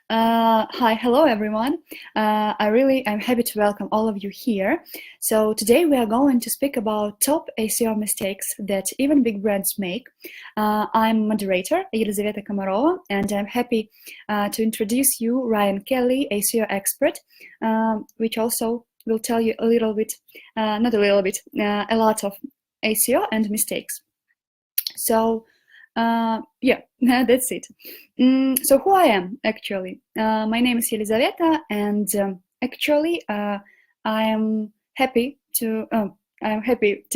Hello everyone. I'm happy to welcome all of you here. So today we are going to speak about top ASO mistakes that even big brands make. I'm moderator, Elizaveta Komarova, and I'm happy to introduce you Ryan Kelley, ASO Expert, which also will tell you a little bit, not a little bit, a lot of ASO and mistakes. So yeah, that's it. So who I am actually? My name is Elizaveta, and actually I am happy to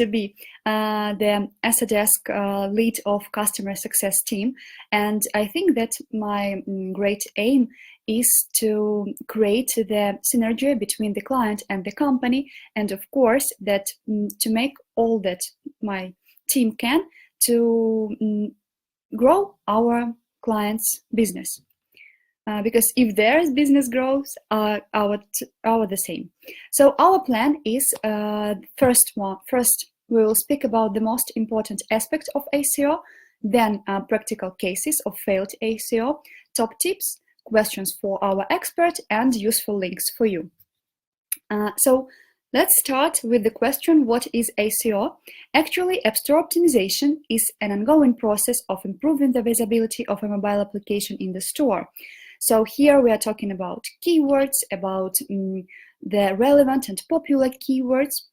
be the ASOdesk lead of customer success team, and I think that my great aim is to create the synergy between the client and the company, and of course that to make all that my team can to grow our clients' business. Because if their business grows, our the same. So our plan is first we will speak about the most important aspect of ASO, then practical cases of failed ASO, top tips, questions for our expert, and useful links for you. So let's start with the question, what is ASO? Actually, App Store optimization is an ongoing process of improving the visibility of a mobile application in the store. So here we are talking about keywords, about the relevant and popular keywords,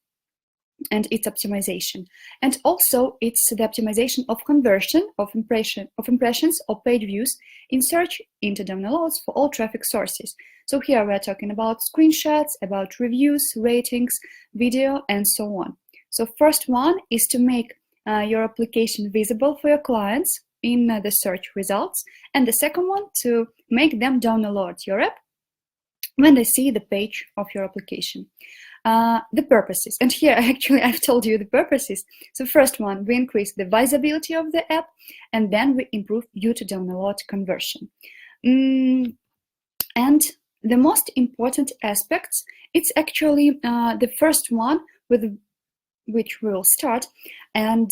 and its optimization. And also it's the optimization of conversion, of impressions or page views in search into downloads for all traffic sources. So here we are talking about screenshots, about reviews, ratings, video, and so on. So first one is to make your application visible for your clients in the search results. And the second one, to make them download your app when they see the page of your application. The purposes, and here actually I've told you the purposes. So first one, we increase the visibility of the app, and then we improve view to download conversion. And the most important aspects, it's actually the first one with which we will start. And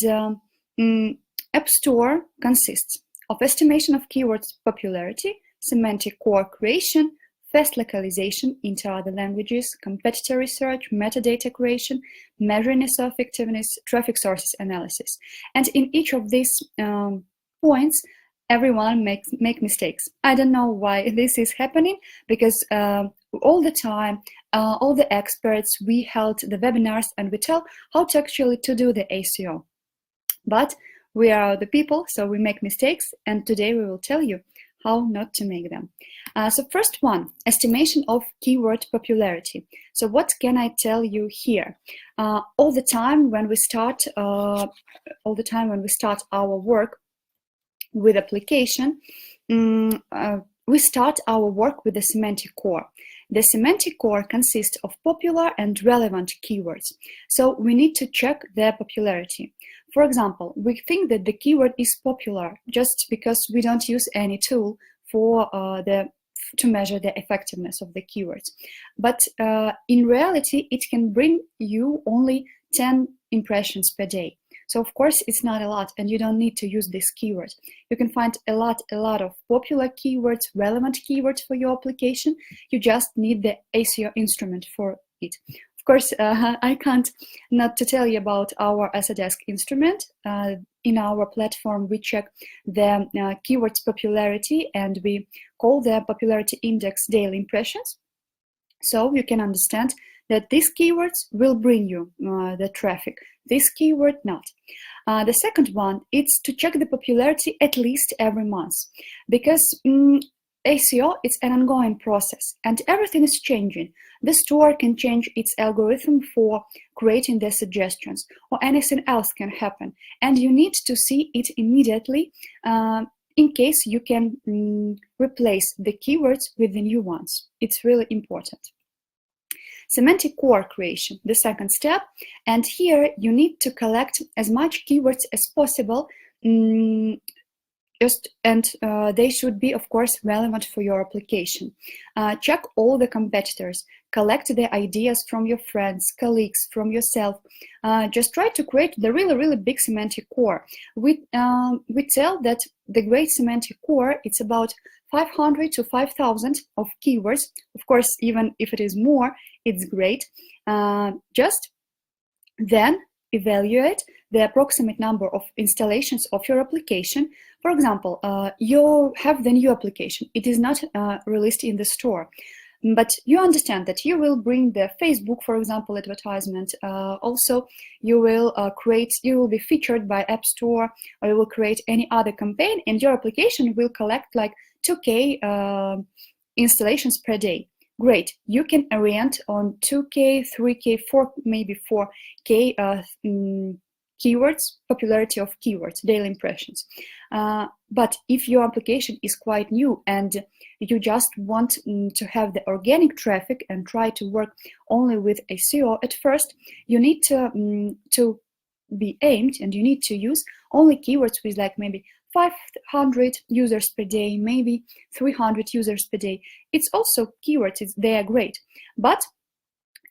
App Store consists of estimation of keywords popularity, semantic core creation, fast localization into other languages, competitor research, metadata creation, measuring ASO effectiveness, traffic sources analysis. And in each of these points, everyone make mistakes. I don't know why this is happening, because all the time, all the experts, we held the webinars and we tell how to actually to do the ASO. But we are the people, so we make mistakes, and today we will tell you how not to make them. So first one, estimation of keyword popularity. So what can I tell you here? All the time when we start our work with application, we start our work with the semantic core. The semantic core consists of popular and relevant keywords. So we need to check their popularity. For example, we think that the keyword is popular just because we don't use any tool for to measure the effectiveness of the keywords. But in reality, it can bring you only 10 impressions per day. So of course, it's not a lot, and you don't need to use this keyword. You can find a lot of popular keywords, relevant keywords for your application. You just need the ASO instrument for it. Of course, I can't not to tell you about our ASOdesk instrument. In our platform, we check the keywords popularity, and we call the popularity index daily impressions. So you can understand that these keywords will bring you the traffic, this keyword not. The second one is to check the popularity at least every month, because ASO is an ongoing process and everything is changing. The store can change its algorithm for creating the suggestions, or anything else can happen, and you need to see it immediately in case you can replace the keywords with the new ones. It's really important. Semantic core creation, the second step, and here you need to collect as much keywords as possible, they should be, of course, relevant for your application. Check all the competitors, collect the ideas from your friends, colleagues, from yourself. Just try to create the really big semantic core. We tell that the great semantic core, it's about 500 to 5,000 of keywords. Of course, even if it is more, it's great. Just then evaluate the approximate number of installations of your application. For example, you have the new application. It is not released in the store, but you understand that you will bring the Facebook, for example, advertisement. Also, you will be featured by App Store, or you will create any other campaign, and your application will collect like 2K installations per day. Great, you can orient on 2K, 3K, 4, maybe 4K keywords, popularity of keywords, daily impressions. But if your application is quite new and you just want to have the organic traffic and try to work only with SEO at first, you need to be aimed, and you need to use only keywords with like maybe 500 users per day, maybe 300 users per day. It's also keywords, they are great, but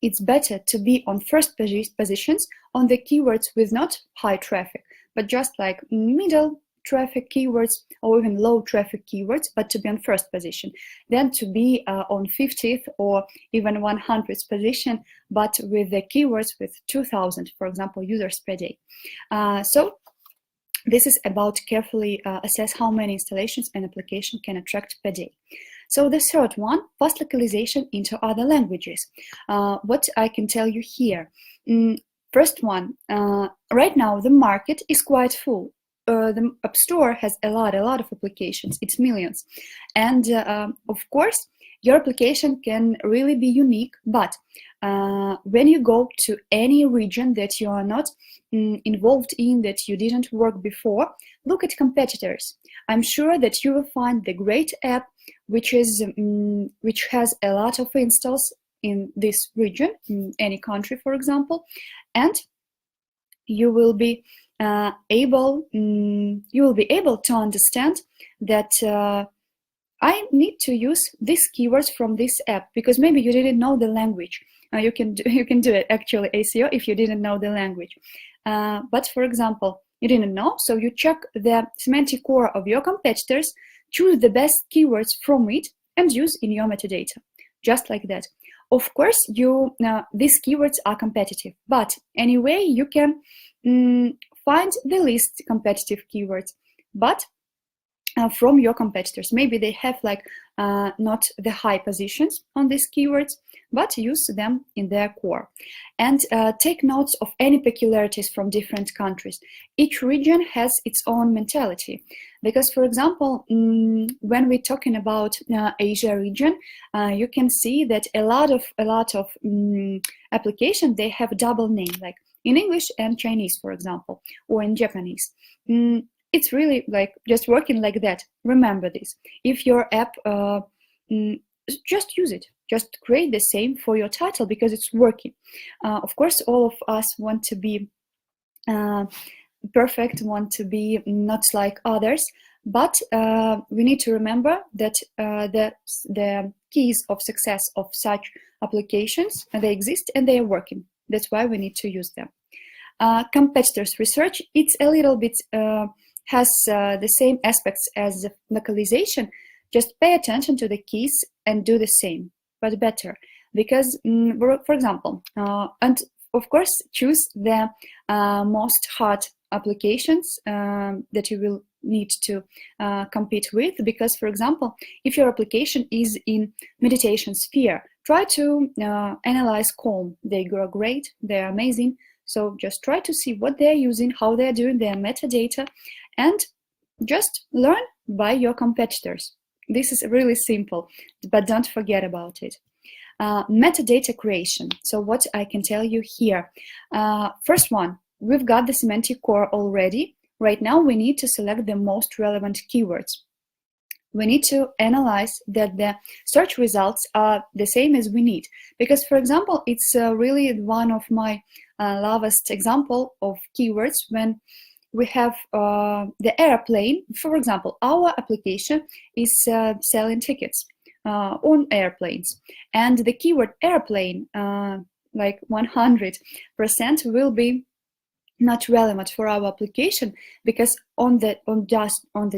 it's better to be on first positions on the keywords with not high traffic, but just like middle traffic keywords or even low traffic keywords, but to be on first position, than to be on 50th or even 100th position, but with the keywords with 2,000, for example, users per day. So this is about carefully assess how many installations an application can attract per day. So the third one, fast localization into other languages. What I can tell you here. First one, right now the market is quite full. The App Store has a lot of applications, it's millions. And of course, your application can really be unique, but when you go to any region that you are not involved in, that you didn't work before, look at competitors. I'm sure that you will find the great app which has a lot of installs in this region, in any country, for example, and you will be able to understand that I need to use these keywords from this app, because maybe you didn't know the language. You can do it actually SEO if you didn't know the language. But for example, you didn't know, so you check the semantic core of your competitors, choose the best keywords from it, and use in your metadata, just like that. Of course, these keywords are competitive, but anyway, you can find the least competitive keywords, but from your competitors. Maybe they have like not the high positions on these keywords, but use them in their core. And take notes of any peculiarities from different countries. Each region has its own mentality. Because, for example, when we're talking about Asia region, you can see that a lot of applications, they have double name, like in English and Chinese, for example, or in Japanese. It's really like just working like that. Remember this. If your app, just use it. Just create the same for your title because it's working. Of course, all of us want to be perfect, want to be not like others, but we need to remember that the keys of success of such applications, they exist and they are working. That's why we need to use them. Competitors research, it's a little bit has the same aspects as localization. Just pay attention to the keys and do the same, but better. Because, for example, and of course, choose the most hard applications that you will need to compete with. Because, for example, if your application is in meditation sphere, try to analyze Calm. They are great, they're amazing. So just try to see what they're using, how they're doing their metadata, and just learn by your competitors. This is really simple, but don't forget about it. Metadata creation. So what I can tell you here. First one, we've got the semantic core already. Right now we need to select the most relevant keywords. We need to analyze that the search results are the same as we need. Because, for example, it's really one of my lovest example of keywords when we have the airplane. For example, our application is selling tickets on airplanes. And the keyword airplane, like 100% will be not relevant for our application, because on the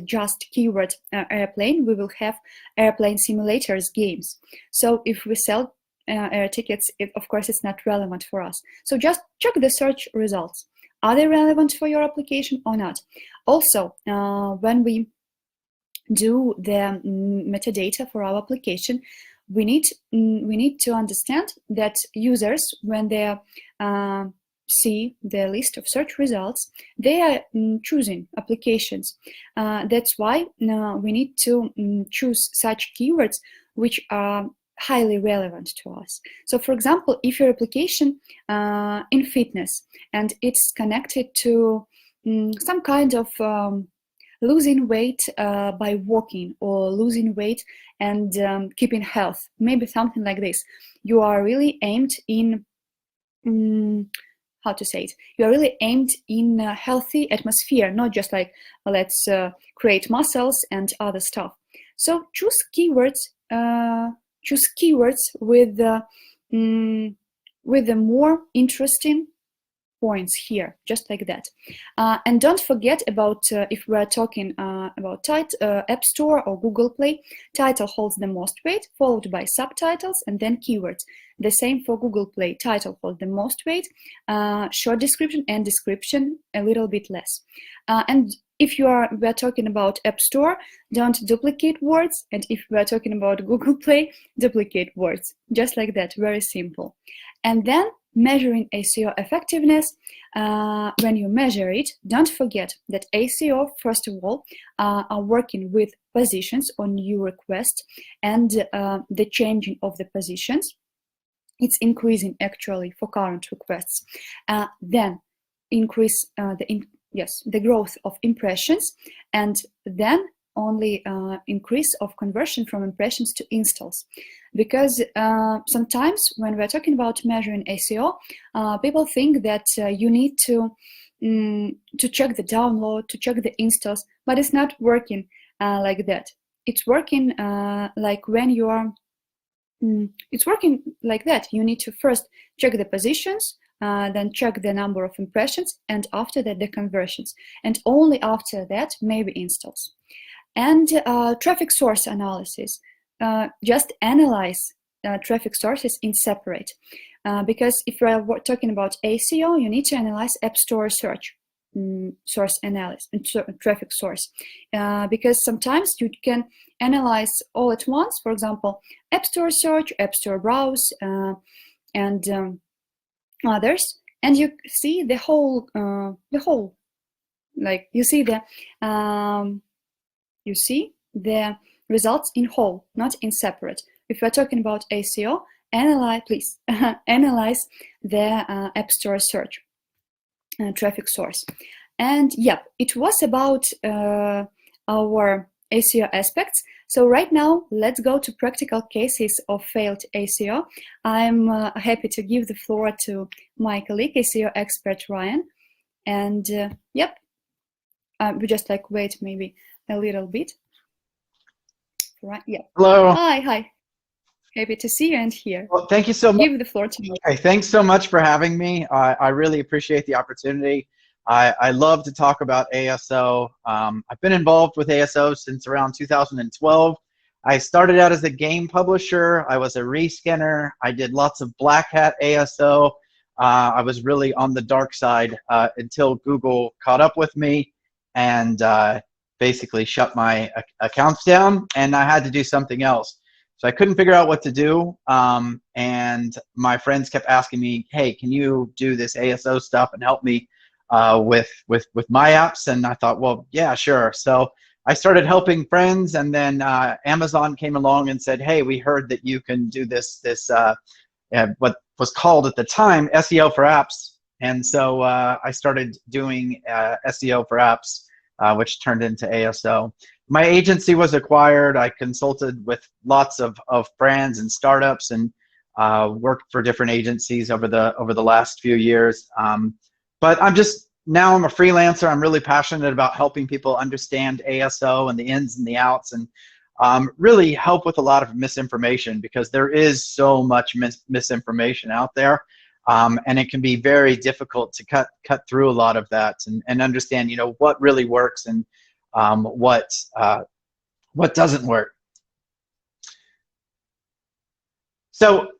just keyword airplane, we will have airplane simulators games. So if we sell air tickets, of course it's not relevant for us. So just check the search results. Are they relevant for your application or not? Also, when we do the metadata for our application, we need to understand that users, when they see the list of search results, they are choosing applications. That's why we need to choose such keywords which are highly relevant to us. So for example, if your application in fitness and it's connected to some kind of losing weight by walking, or losing weight and keeping health, maybe something like this, you are really aimed in how to say it, you are really aimed in a healthy atmosphere, not just like let's create muscles and other stuff. So choose keywords with the more interesting points here, just like that. And don't forget about, if we're talking about App Store or Google Play, title holds the most weight, followed by subtitles and then keywords. The same for Google Play, title holds the most weight, short description, and description a little bit less. And if we're talking about App Store, don't duplicate words, and if we're talking about Google Play, duplicate words, just like that, very simple. And then measuring ASO effectiveness. When you measure it, don't forget that ASO, first of all, are working with positions on new requests, and the changing of the positions, it's increasing actually for current requests. Then increase the growth of impressions, and then only increase of conversion from impressions to installs. Because sometimes when we're talking about measuring ASO, people think that you need to check the download, to check the installs, but it's not working like that. It's working like when you are, it's working like that. You need to first check the positions, then check the number of impressions, and after that the conversions, and only after that maybe installs. And traffic source analysis. Just analyze traffic sources in separate, because if we're talking about ASO, you need to analyze App Store search source analysis and traffic source, because sometimes you can analyze all at once. For example, App Store search, App Store browse, and others, and you see the whole like you see the results in whole, not in separate. If we're talking about ASO, please analyze the App Store search traffic source. And yep, it was about our ASO aspects. So right now, let's go to practical cases of failed ASO. I'm happy to give the floor to my colleague, ASO expert Ryan. And yep, we just like wait maybe a little bit. Right? Yeah. Hello. Hi. Happy to see you and hear. Well, thank you so much. Give the floor to me. Okay, thanks so much for having me. I really appreciate the opportunity. I love to talk about ASO. I've been involved with ASO since around 2012. I started out as a game publisher. I was a rescanner. I did lots of black hat ASO. I was really on the dark side until Google caught up with me and basically shut my accounts down, and I had to do something else. So I couldn't figure out what to do, and my friends kept asking me, hey, can you do this ASO stuff and help me with my apps? And I thought, well, yeah, sure. So I started helping friends, and then Amazon came along and said, hey, we heard that you can do this what was called at the time SEO for apps. And so I started doing SEO for apps, which turned into ASO. My agency was acquired. I consulted with lots of brands and startups, and worked for different agencies over the last few years. But now I'm a freelancer. I'm really passionate about helping people understand ASO and the ins and the outs, and really help with a lot of misinformation, because there is so much misinformation out there. and it can be very difficult to cut through a lot of that and understand, you know, what really works and what doesn't work. So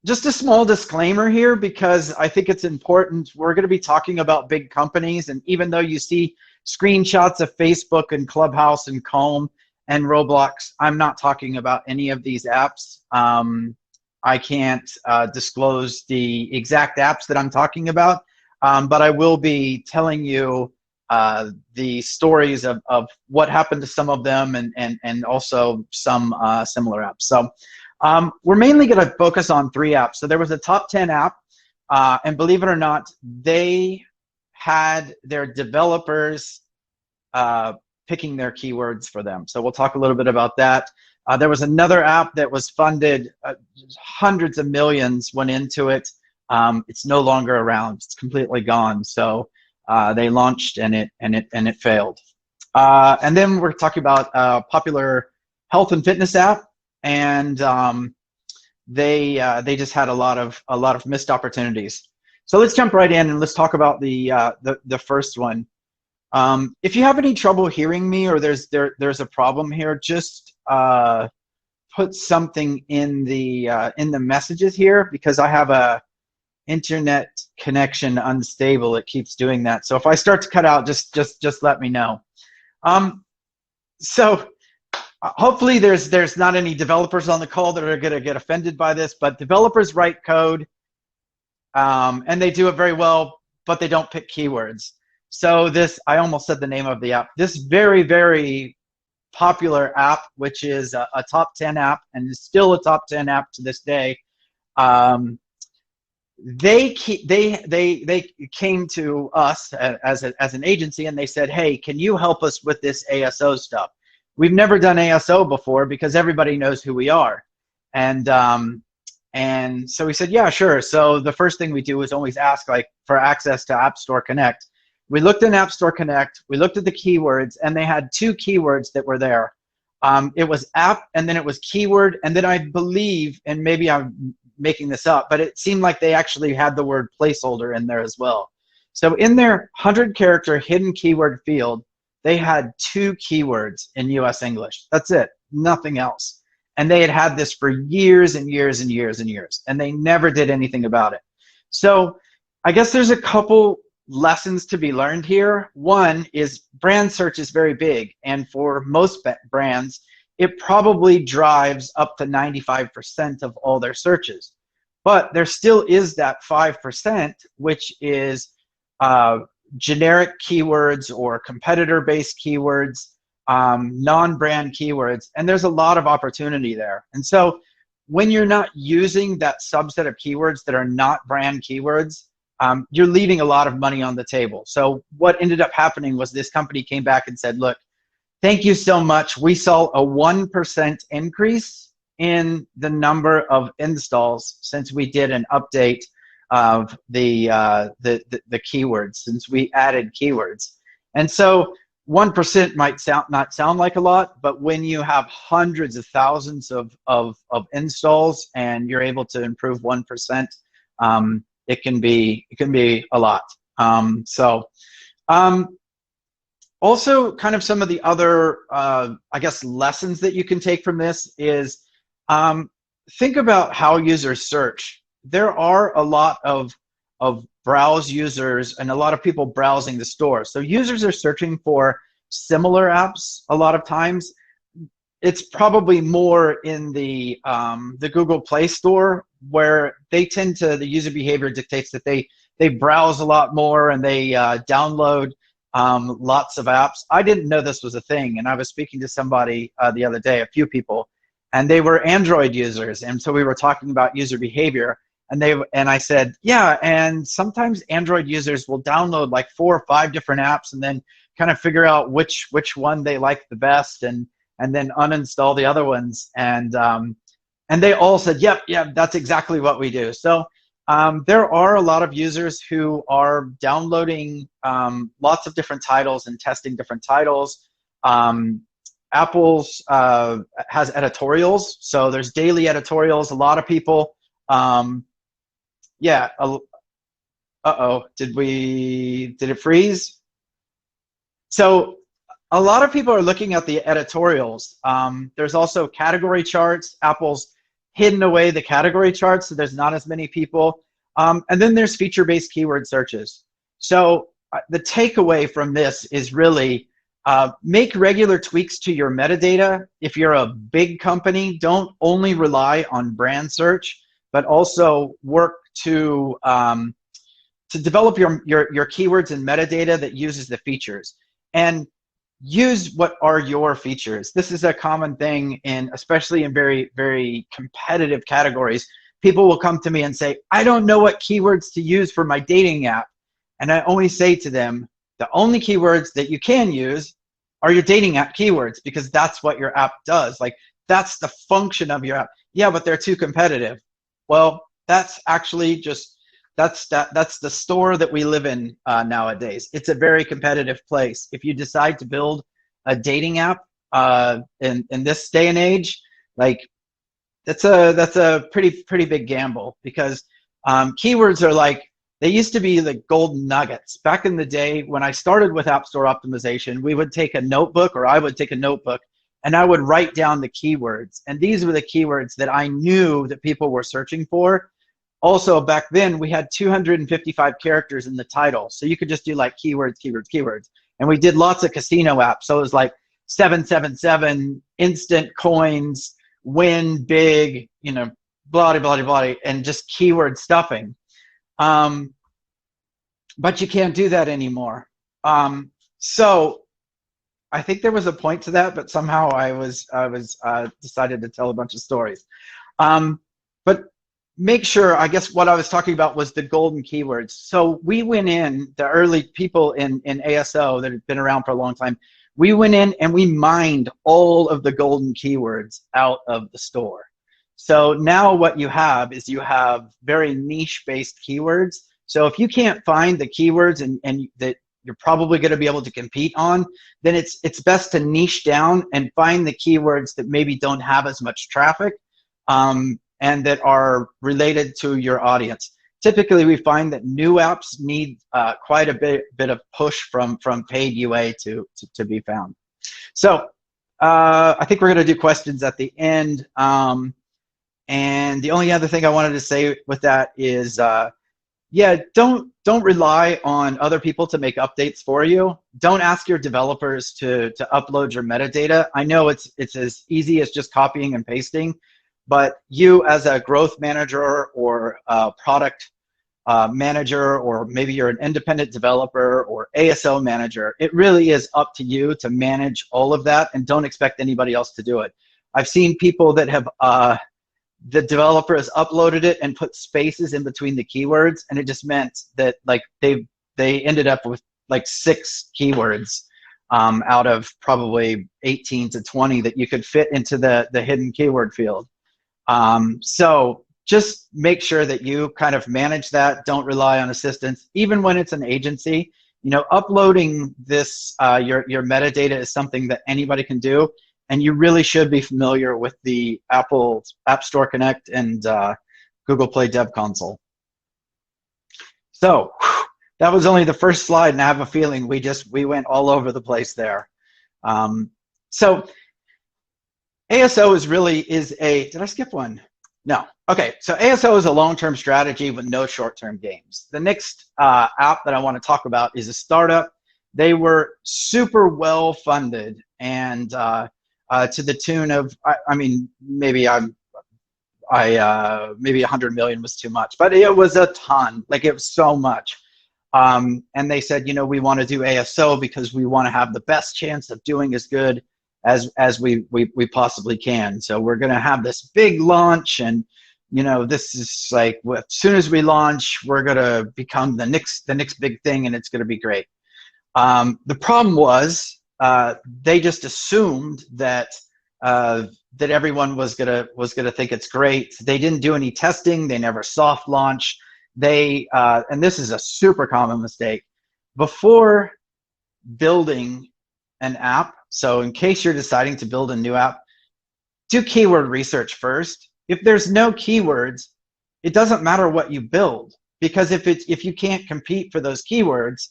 just a small disclaimer here, because I think it's important. We're going to be talking about big companies, and even though you see screenshots of Facebook and Clubhouse and Calm and Roblox, I'm not talking about any of these apps. I can't disclose the exact apps that I'm talking about, but I will be telling you the stories of what happened to some of them and also some similar apps. So we're mainly going to focus on 3 apps. So there was a top 10 app, and believe it or not, they had their developers picking their keywords for them. So we'll talk a little bit about that. There was another app that was funded, hundreds of millions went into it. It's no longer around. It's completely gone. So they launched and it failed. And then we're talking about a popular health and fitness app, and they just had a lot of missed opportunities. So let's jump right in and let's talk about the first one. If you have any trouble hearing me, or there's a problem here, just put something in the messages here, because I have a internet connection unstable. It keeps doing that. So if I start to cut out, just let me know. So hopefully there's not any developers on the call that are going to get offended by this, but developers write code, and they do it very well, but they don't pick keywords. So this, I almost said the name of the app, this very, very popular app, which is a top 10 app and is still a top 10 app to this day. They came to us as an agency, and they said, hey, can you help us with this ASO stuff? We've never done ASO before because everybody knows who we are. And so we said, yeah, sure. So the first thing we do is always ask for access to App Store Connect. We looked in App Store Connect, we looked at the keywords, and they had 2 keywords that were there. It was app, and then it was keyword, and then I believe, and maybe I'm making this up, but it seemed like they actually had the word placeholder in there as well. So in their 100-character hidden keyword field, they had 2 keywords in US English. That's it, nothing else. And they had this for years and years and years and years, and they never did anything about it. So I guess there's a couple lessons to be learned here. One is brand search is very big, and for most brands, it probably drives up to 95% of all their searches. But there still is that 5%, which is generic keywords or competitor-based keywords, non-brand keywords, and there's a lot of opportunity there. And so when you're not using that subset of keywords that are not brand keywords, you're leaving a lot of money on the table. So what ended up happening was this company came back and said, look, thank you so much. We saw a 1% increase in the number of installs since we did an update of the keywords, since we added keywords. And so 1% might not sound like a lot, but when you have hundreds of thousands of installs and you're able to improve 1%, it can be a lot. Also, kind of some of the other, I guess, lessons that you can take from this is think about how users search. There are a lot of browse users and a lot of people browsing the store. So users are searching for similar apps a lot of times. It's probably more in the Google Play Store, where they tend to, the user behavior dictates that they browse a lot more and they download lots of apps. I didn't know this was a thing, and I was speaking to somebody the other day, a few people, and they were Android users, and so we were talking about user behavior, and I said, yeah, and sometimes Android users will download like 4 or 5 different apps and then kind of figure out which one they like the best, and then uninstall the other ones, and they all said, yep, that's exactly what we do. So there are a lot of users who are downloading lots of different titles and testing different titles. Apple's has editorials, so there's daily editorials. A lot of people Yeah. Uh-oh. Did it freeze? So a lot of people are looking at the editorials. There's also category charts. Apple's hidden away the category charts, so there's not as many people. And then there's feature-based keyword searches. So the takeaway from this is really make regular tweaks to your metadata. If you're a big company, don't only rely on brand search, but also work to develop your keywords and metadata that uses the features. And use what are your features. This is a common thing especially in very, very competitive categories. People will come to me and say, I don't know what keywords to use for my dating app. And I only say to them, the only keywords that you can use are your dating app keywords, because that's what your app does. Like, that's the function of your app. Yeah, but they're too competitive. Well, that's actually just, that's the store that we live in nowadays. It's a very competitive place. If you decide to build a dating app in this day and age, like, that's a pretty big gamble, because keywords are like, they used to be the golden nuggets. Back in the day when I started with App Store optimization, we would take a notebook, or I would take a notebook, and I would write down the keywords. And these were the keywords that I knew that people were searching for. Also, back then, we had 255 characters in the title. So you could just do like keywords, keywords, keywords. And we did lots of casino apps. So it was like 777, instant coins, win big, you know, blah, blah, blah, blah, and just keyword stuffing. But you can't do that anymore. So I think there was a point to that, but somehow I decided to tell a bunch of stories. But make sure, I guess what I was talking about was the golden keywords. So we went in, the early people in ASO that have been around for a long time, we went in and we mined all of the golden keywords out of the store. So now what you have is you have very niche-based keywords. So if you can't find the keywords and that you're probably going to be able to compete on, then it's best to niche down and find the keywords that maybe don't have as much traffic, and that are related to your audience. Typically, we find that new apps need quite a bit of push from paid UA to be found. So I think we're going to do questions at the end. And the only other thing I wanted to say with that is, yeah, don't rely on other people to make updates for you. Don't ask your developers to upload your metadata. I know it's as easy as just copying and pasting, but you as a growth manager or a product manager, or maybe you're an independent developer or ASO manager, it really is up to you to manage all of that, and don't expect anybody else to do it. I've seen people that have, the developer has uploaded it and put spaces in between the keywords, and it just meant that like they ended up with like 6 keywords out of probably 18 to 20 that you could fit into the hidden keyword field. So just make sure that you kind of manage that. Don't rely on assistance, even when it's an agency. You know, uploading this, your metadata is something that anybody can do, and you really should be familiar with the Apple App Store Connect and Google Play Dev Console. So that was only the first slide, and I have a feeling we went all over the place there. So ASO is a, did I skip one? No. Okay, so ASO is a long-term strategy with no short-term gains. The next app that I want to talk about is a startup. They were super well funded, and to the tune of, I mean, maybe maybe 100 million was too much, but it was a ton. Like, it was so much. And they said, you know, we want to do ASO because we want to have the best chance of doing as good as we possibly can. So we're going to have this big launch, and you know, this is like, as soon as we launch, we're going to become the next big thing, and it's going to be great. The problem was they just assumed that that everyone was gonna think it's great. They didn't do any testing. They never soft launch. They and this is a super common mistake. Before building an app, so in case you're deciding to build a new app, do keyword research first. If there's no keywords, it doesn't matter what you build, because if you can't compete for those keywords,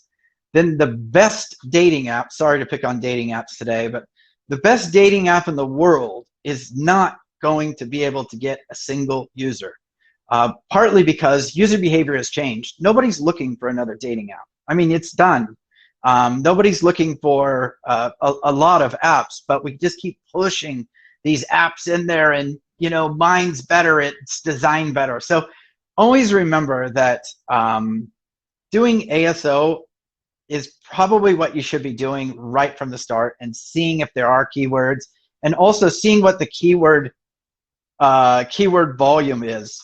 then the best dating app, sorry to pick on dating apps today, but the best dating app in the world is not going to be able to get a single user. Partly because user behavior has changed. Nobody's looking for another dating app. I mean, it's done. Nobody's looking for a lot of apps, but we just keep pushing these apps in there, and mine's better, it's designed better. So always remember that doing ASO is probably what you should be doing right from the start, and seeing if there are keywords, and also seeing what the keyword volume is.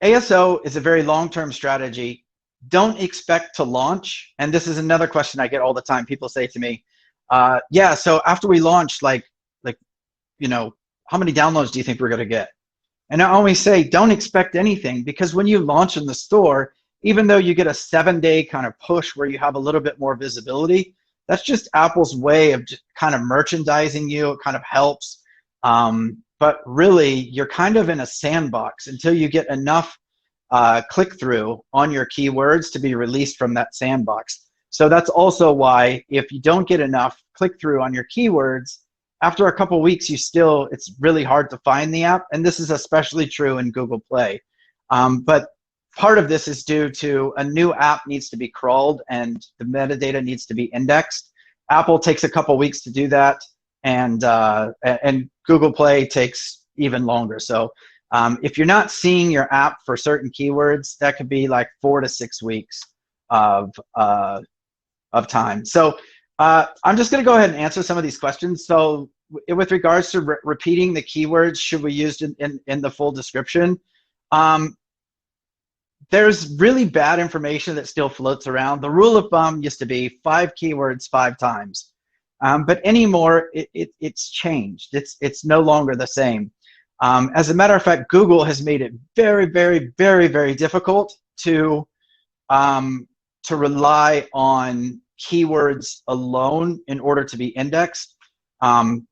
ASO is a very long-term strategy. Don't expect to launch. And this is another question I get all the time. People say to me, yeah, so after we launch, how many downloads do you think we're going to get? And I always say, don't expect anything, because when you launch in the store, even though you get a 7-day kind of push where you have a little bit more visibility, that's just Apple's way of just kind of merchandising you. It kind of helps. But really, you're kind of in a sandbox until you get enough click-through on your keywords to be released from that sandbox. So that's also why if you don't get enough click-through on your keywords, after a couple weeks, it's really hard to find the app. And this is especially true in Google Play. But part of this is due to a new app needs to be crawled, and the metadata needs to be indexed. Apple takes a couple weeks to do that, and Google Play takes even longer. So if you're not seeing your app for certain keywords, that could be like 4 to 6 weeks of time. So I'm just going to go ahead and answer some of these questions. So with regards to repeating the keywords, should we use in the full description? There's really bad information that still floats around. The rule of thumb used to be 5 keywords 5 times. But anymore, it's changed. It's no longer the same. As a matter of fact, Google has made it very, very, very, very difficult to rely on keywords alone in order to be indexed.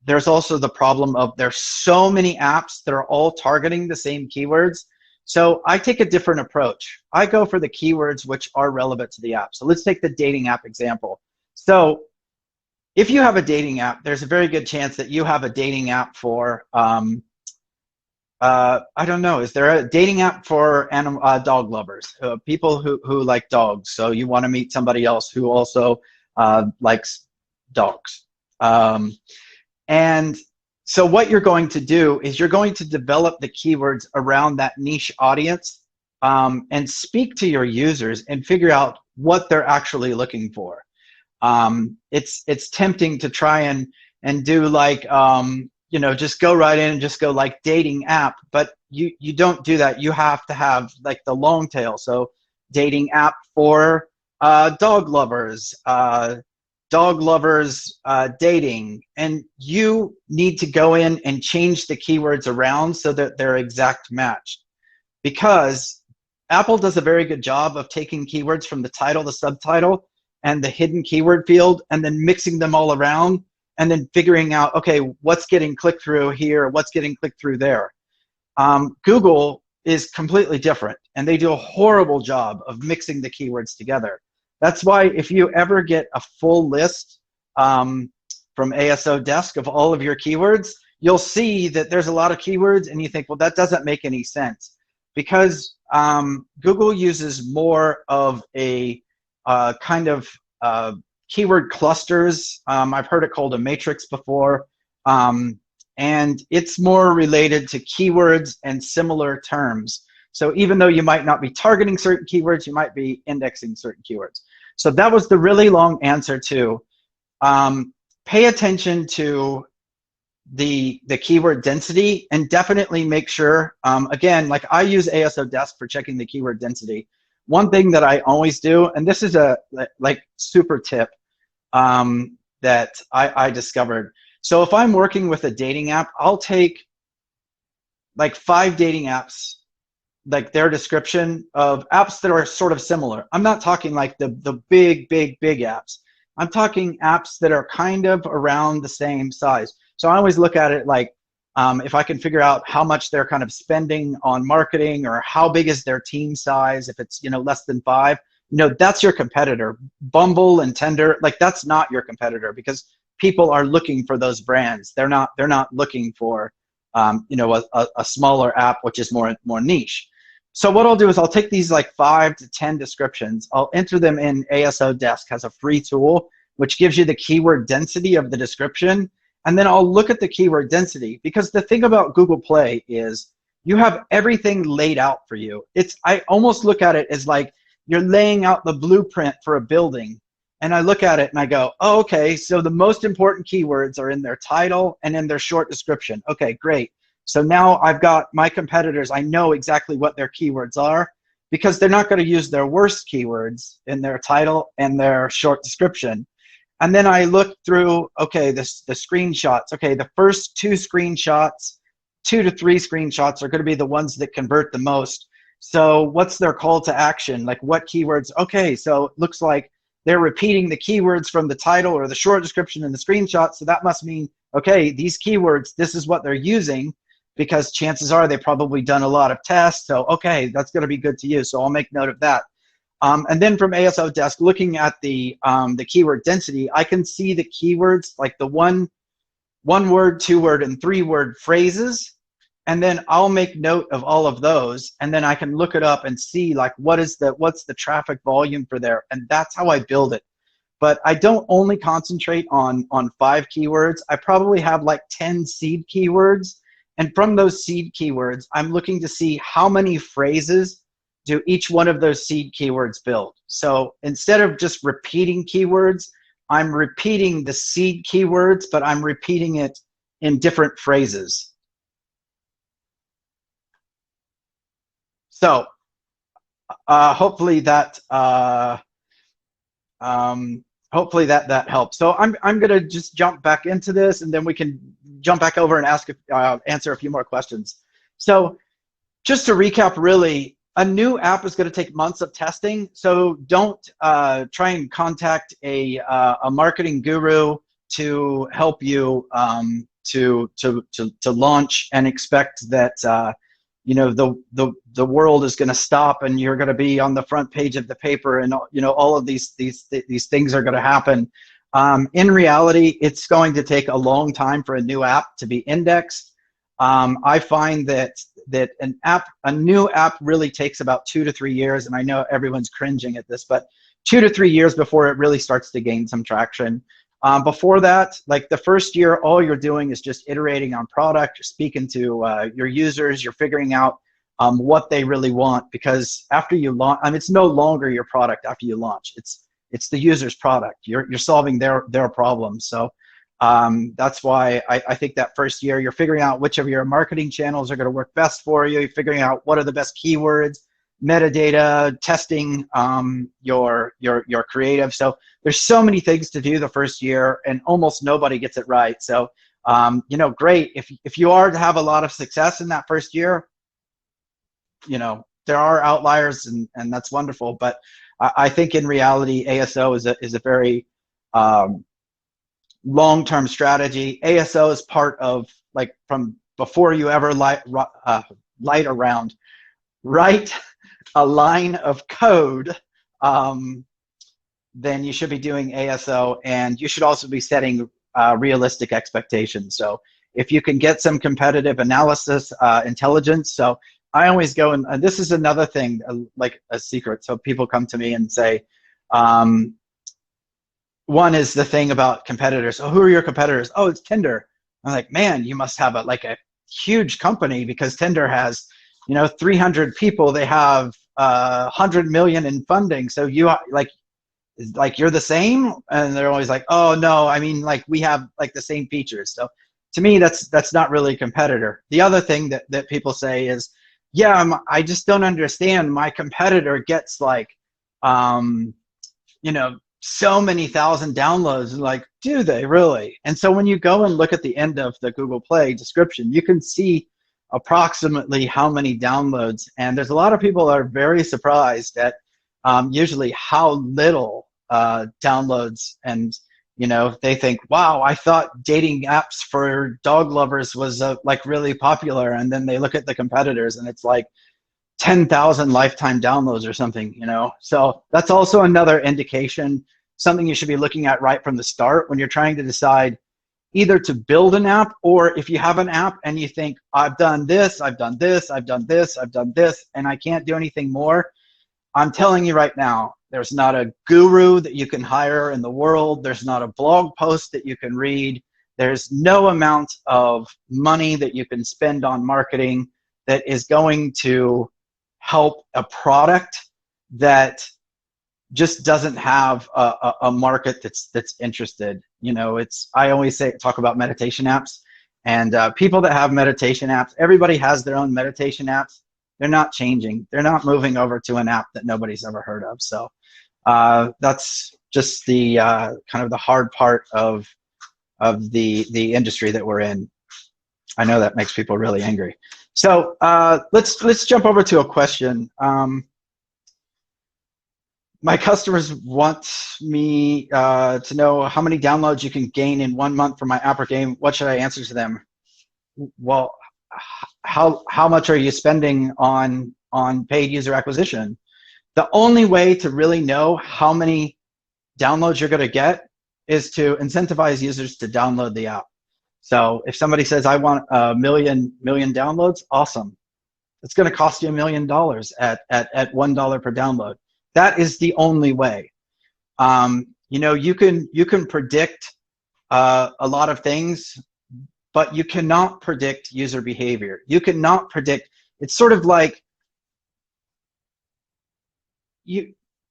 There's also the problem of there's so many apps that are all targeting the same keywords. So I take a different approach. I go for the keywords which are relevant to the app. So let's take the dating app example. So if you have a dating app, there's a very good chance that you have a dating app for, I don't know, is there a dating app for dog lovers, people who like dogs? So you want to meet somebody else who also likes dogs. And so what you're going to do is you're going to develop the keywords around that niche audience, and speak to your users and figure out what they're actually looking for. It's tempting to try and do like, just go right in and just go like dating app, but you don't do that. You have to have like the long tail. So dating app for dog lovers, dating, and you need to go in and change the keywords around so that they're exact match. Because Apple does a very good job of taking keywords from the title, the subtitle, and the hidden keyword field, and then mixing them all around, and then figuring out, okay, what's getting clicked through here, what's getting clicked through there. Google is completely different, and they do a horrible job of mixing the keywords together. That's why if you ever get a full list from ASOdesk of all of your keywords, you'll see that there's a lot of keywords, and you think, well, that doesn't make any sense. Because Google uses more of a kind of keyword clusters. I've heard it called a matrix before. And it's more related to keywords and similar terms. So even though you might not be targeting certain keywords, you might be indexing certain keywords. So that was the really long answer to pay attention to the keyword density, and definitely make sure, again, like I use ASOdesk for checking the keyword density. One thing that I always do, and this is a like super tip that I discovered. So if I'm working with a dating app, I'll take like 5 dating apps, like their description of apps that are sort of similar. I'm not talking like the big apps. I'm talking apps that are kind of around the same size. So I always look at it like if I can figure out how much they're kind of spending on marketing, or how big is their team size, if it's, less than 5, that's your competitor. Bumble and Tinder, like, that's not your competitor, because people are looking for those brands. They're not looking for a smaller app which is more niche. So what I'll do is I'll take these like 5 to 10 descriptions, I'll enter them in. ASOdesk has a free tool which gives you the keyword density of the description, and then I'll look at the keyword density, because the thing about Google Play is you have everything laid out for you. I almost look at it as like you're laying out the blueprint for a building, and I look at it and I go, oh, okay, so the most important keywords are in their title and in their short description. Okay, great. So now I've got my competitors, I know exactly what their keywords are, because they're not going to use their worst keywords in their title and their short description. And then I look through, okay, the screenshots. Okay, the first 2 screenshots, 2 to 3 screenshots are going to be the ones that convert the most. So what's their call to action? Like, what keywords? Okay, so it looks like they're repeating the keywords from the title or the short description in the screenshot. So that must mean, okay, these keywords, this is what they're using, because chances are they've probably done a lot of tests. So, okay, that's going to be good to use. So I'll make note of that. And then from ASOdesk, looking at the keyword density, I can see the keywords, like the one word, 2 word, and 3 word phrases. And then I'll make note of all of those, and then I can look it up and see like what's the traffic volume for there, and that's how I build it. But I don't only concentrate on 5 keywords. I probably have like 10 seed keywords, and from those seed keywords, I'm looking to see how many phrases do each one of those seed keywords build. So instead of just repeating keywords, I'm repeating the seed keywords, but I'm repeating it in different phrases. So hopefully that helps. So I'm gonna just jump back into this, and then we can jump back over and answer a few more questions. So just to recap, really, a new app is going to take months of testing. So don't try and contact a marketing guru to help you to launch and expect that the world is going to stop and you're going to be on the front page of the paper, and all of these things are going to happen. In reality, it's going to take a long time for a new app to be indexed. I find that a new app really takes about 2 to 3 years, and I know everyone's cringing at this, but 2 to 3 years before it really starts to gain some traction. Before that, like the first year, all you're doing is just iterating on product. You're speaking to your users. You're figuring out what they really want, because after you launch, it's no longer your product after you launch. It's the user's product. You're solving their problems. So that's why I think that first year you're figuring out which of your marketing channels are going to work best for you. You're figuring out what are the best keywords, metadata, testing your creative. So there's so many things to do the first year, and almost nobody gets it right. So great if you are to have a lot of success in that first year. There are outliers, and that's wonderful. But I think in reality, ASO is a very long-term strategy. ASO is part of, like, from before you ever write a line of code, then you should be doing ASO, and you should also be setting realistic expectations. So if you can get some competitive analysis intelligence, so I always go, and this is another thing, like a secret. So people come to me and say, one is the thing about competitors. Oh, who are your competitors? Oh, it's Tinder. I'm like, man, you must have a huge company, because Tinder has 300 people. They have 100 million in funding. So you like you're the same? And they're always like, oh no, I mean, like, we have like the same features. So to me, that's not really a competitor. The other thing that people say is, yeah, I just don't understand. My competitor gets like so many thousand downloads. Like, do they really? And so when you go and look at the end of the Google Play description, you can see approximately how many downloads. And there's a lot of people that are very surprised at usually how little downloads and You know, they think, wow, I thought dating apps for dog lovers was like really popular, and then they look at the competitors and it's like 10,000 lifetime downloads or something, you know. So that's also another indication, something you should be looking at right from the start when you're trying to decide either to build an app, or if you have an app and you think, I've done this, I've done this, I've done this, I've done this, and I can't do anything more. I'm telling you right now, there's not a guru that you can hire in the world. There's not a blog post that you can read. There's no amount of money that you can spend on marketing that is going to help a product that just doesn't have a market that's interested. You know, I always talk about meditation apps, and people that have meditation apps, everybody has their own meditation apps. They're not changing. They're not moving over to an app that nobody's ever heard of. So that's just the kind of the hard part of the industry that we're in. I know that makes people really angry. So let's jump over to a question. My customers want me to know how many downloads you can gain in 1 month for my app or game. What should I answer to them? Well, how much are you spending on paid user acquisition? The only way to really know how many downloads you're going to get is to incentivize users to download the app. So if somebody says, I want a million downloads, awesome. It's going to cost you $1 million at $1 per download. That is the only way. You know, you can predict a lot of things, but you cannot predict user behavior. You cannot predict. It's sort of like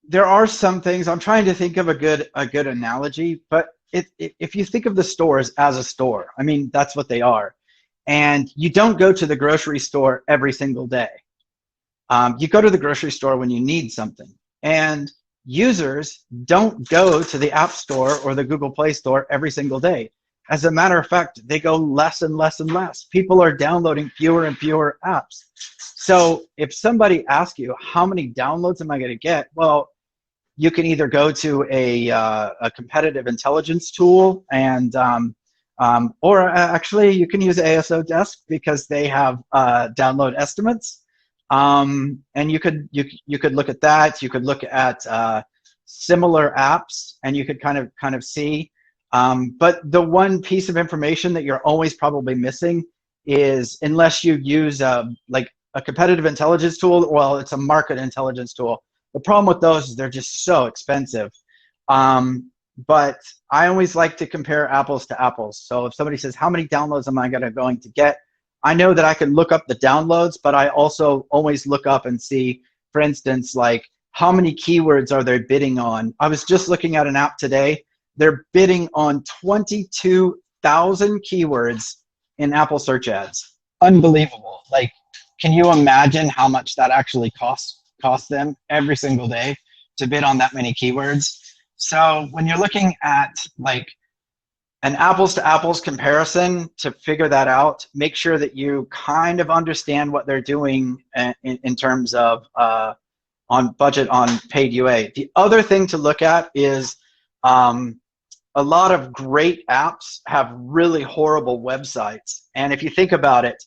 there are some things. I'm trying to think of a good analogy, but if you think of the stores as a store, I mean, that's what they are. And you don't go to the grocery store every single day. You go to the grocery store when you need something. And users don't go to the App Store or the Google Play Store every single day. As a matter of fact, they go less and less and less. People are downloading fewer and fewer apps. So if somebody asks you, how many downloads am I going to get? Well, you can either go to a competitive intelligence tool, and or actually you can use ASOdesk because they have download estimates. And you could look at that. You could look at similar apps, and you could kind of see. But the one piece of information that you're always probably missing is, unless you use like a competitive intelligence tool, well, it's a market intelligence tool. The problem with those is they're just so expensive. But I always like to compare apples to apples. So if somebody says, how many downloads am I going to get? I know that I can look up the downloads, but I also always look up and see, for instance, like how many keywords are they bidding on? I was just looking at an app today. They're bidding on 22,000 keywords in Apple search ads. Unbelievable. Like, can you imagine how much that actually costs them every single day to bid on that many keywords? So when you're looking at like an apples to apples comparison, to figure that out, make sure that you kind of understand what they're doing in terms of on budget on paid UA. The other thing to look at is a lot of great apps have really horrible websites. And if you think about it,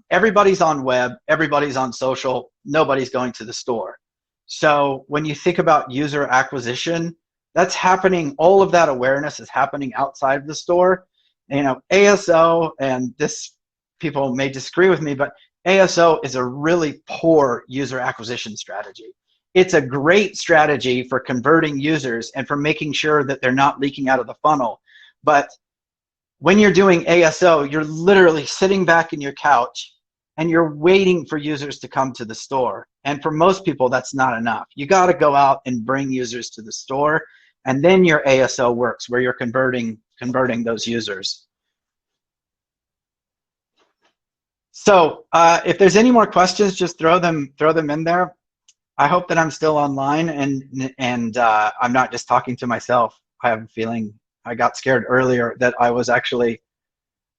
everybody's on web, everybody's on social, nobody's going to the store. So when you think about user acquisition, that's happening, all of that awareness is happening outside of the store. You know, ASO, and this, people may disagree with me, but ASO is a really poor user acquisition strategy. It's a great strategy for converting users and for making sure that they're not leaking out of the funnel. But when you're doing ASO, you're literally sitting back in your couch and you're waiting for users to come to the store. And for most people, that's not enough. You got to go out and bring users to the store, and then your ASO works, where you're converting those users. So if there's any more questions, just throw them in there. I hope that I'm still online and I'm not just talking to myself. I have a feeling I got scared earlier that I was actually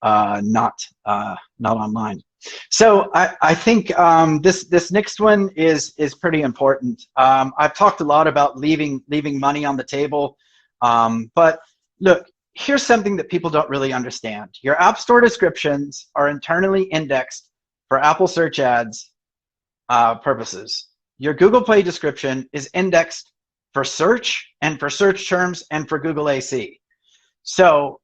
not online. So I think this next one is pretty important. I've talked a lot about leaving money on the table, but look, here's something that people don't really understand. Your App Store descriptions are internally indexed for Apple search ads purposes. Your Google Play description is indexed for search and for search terms and for Google AC. So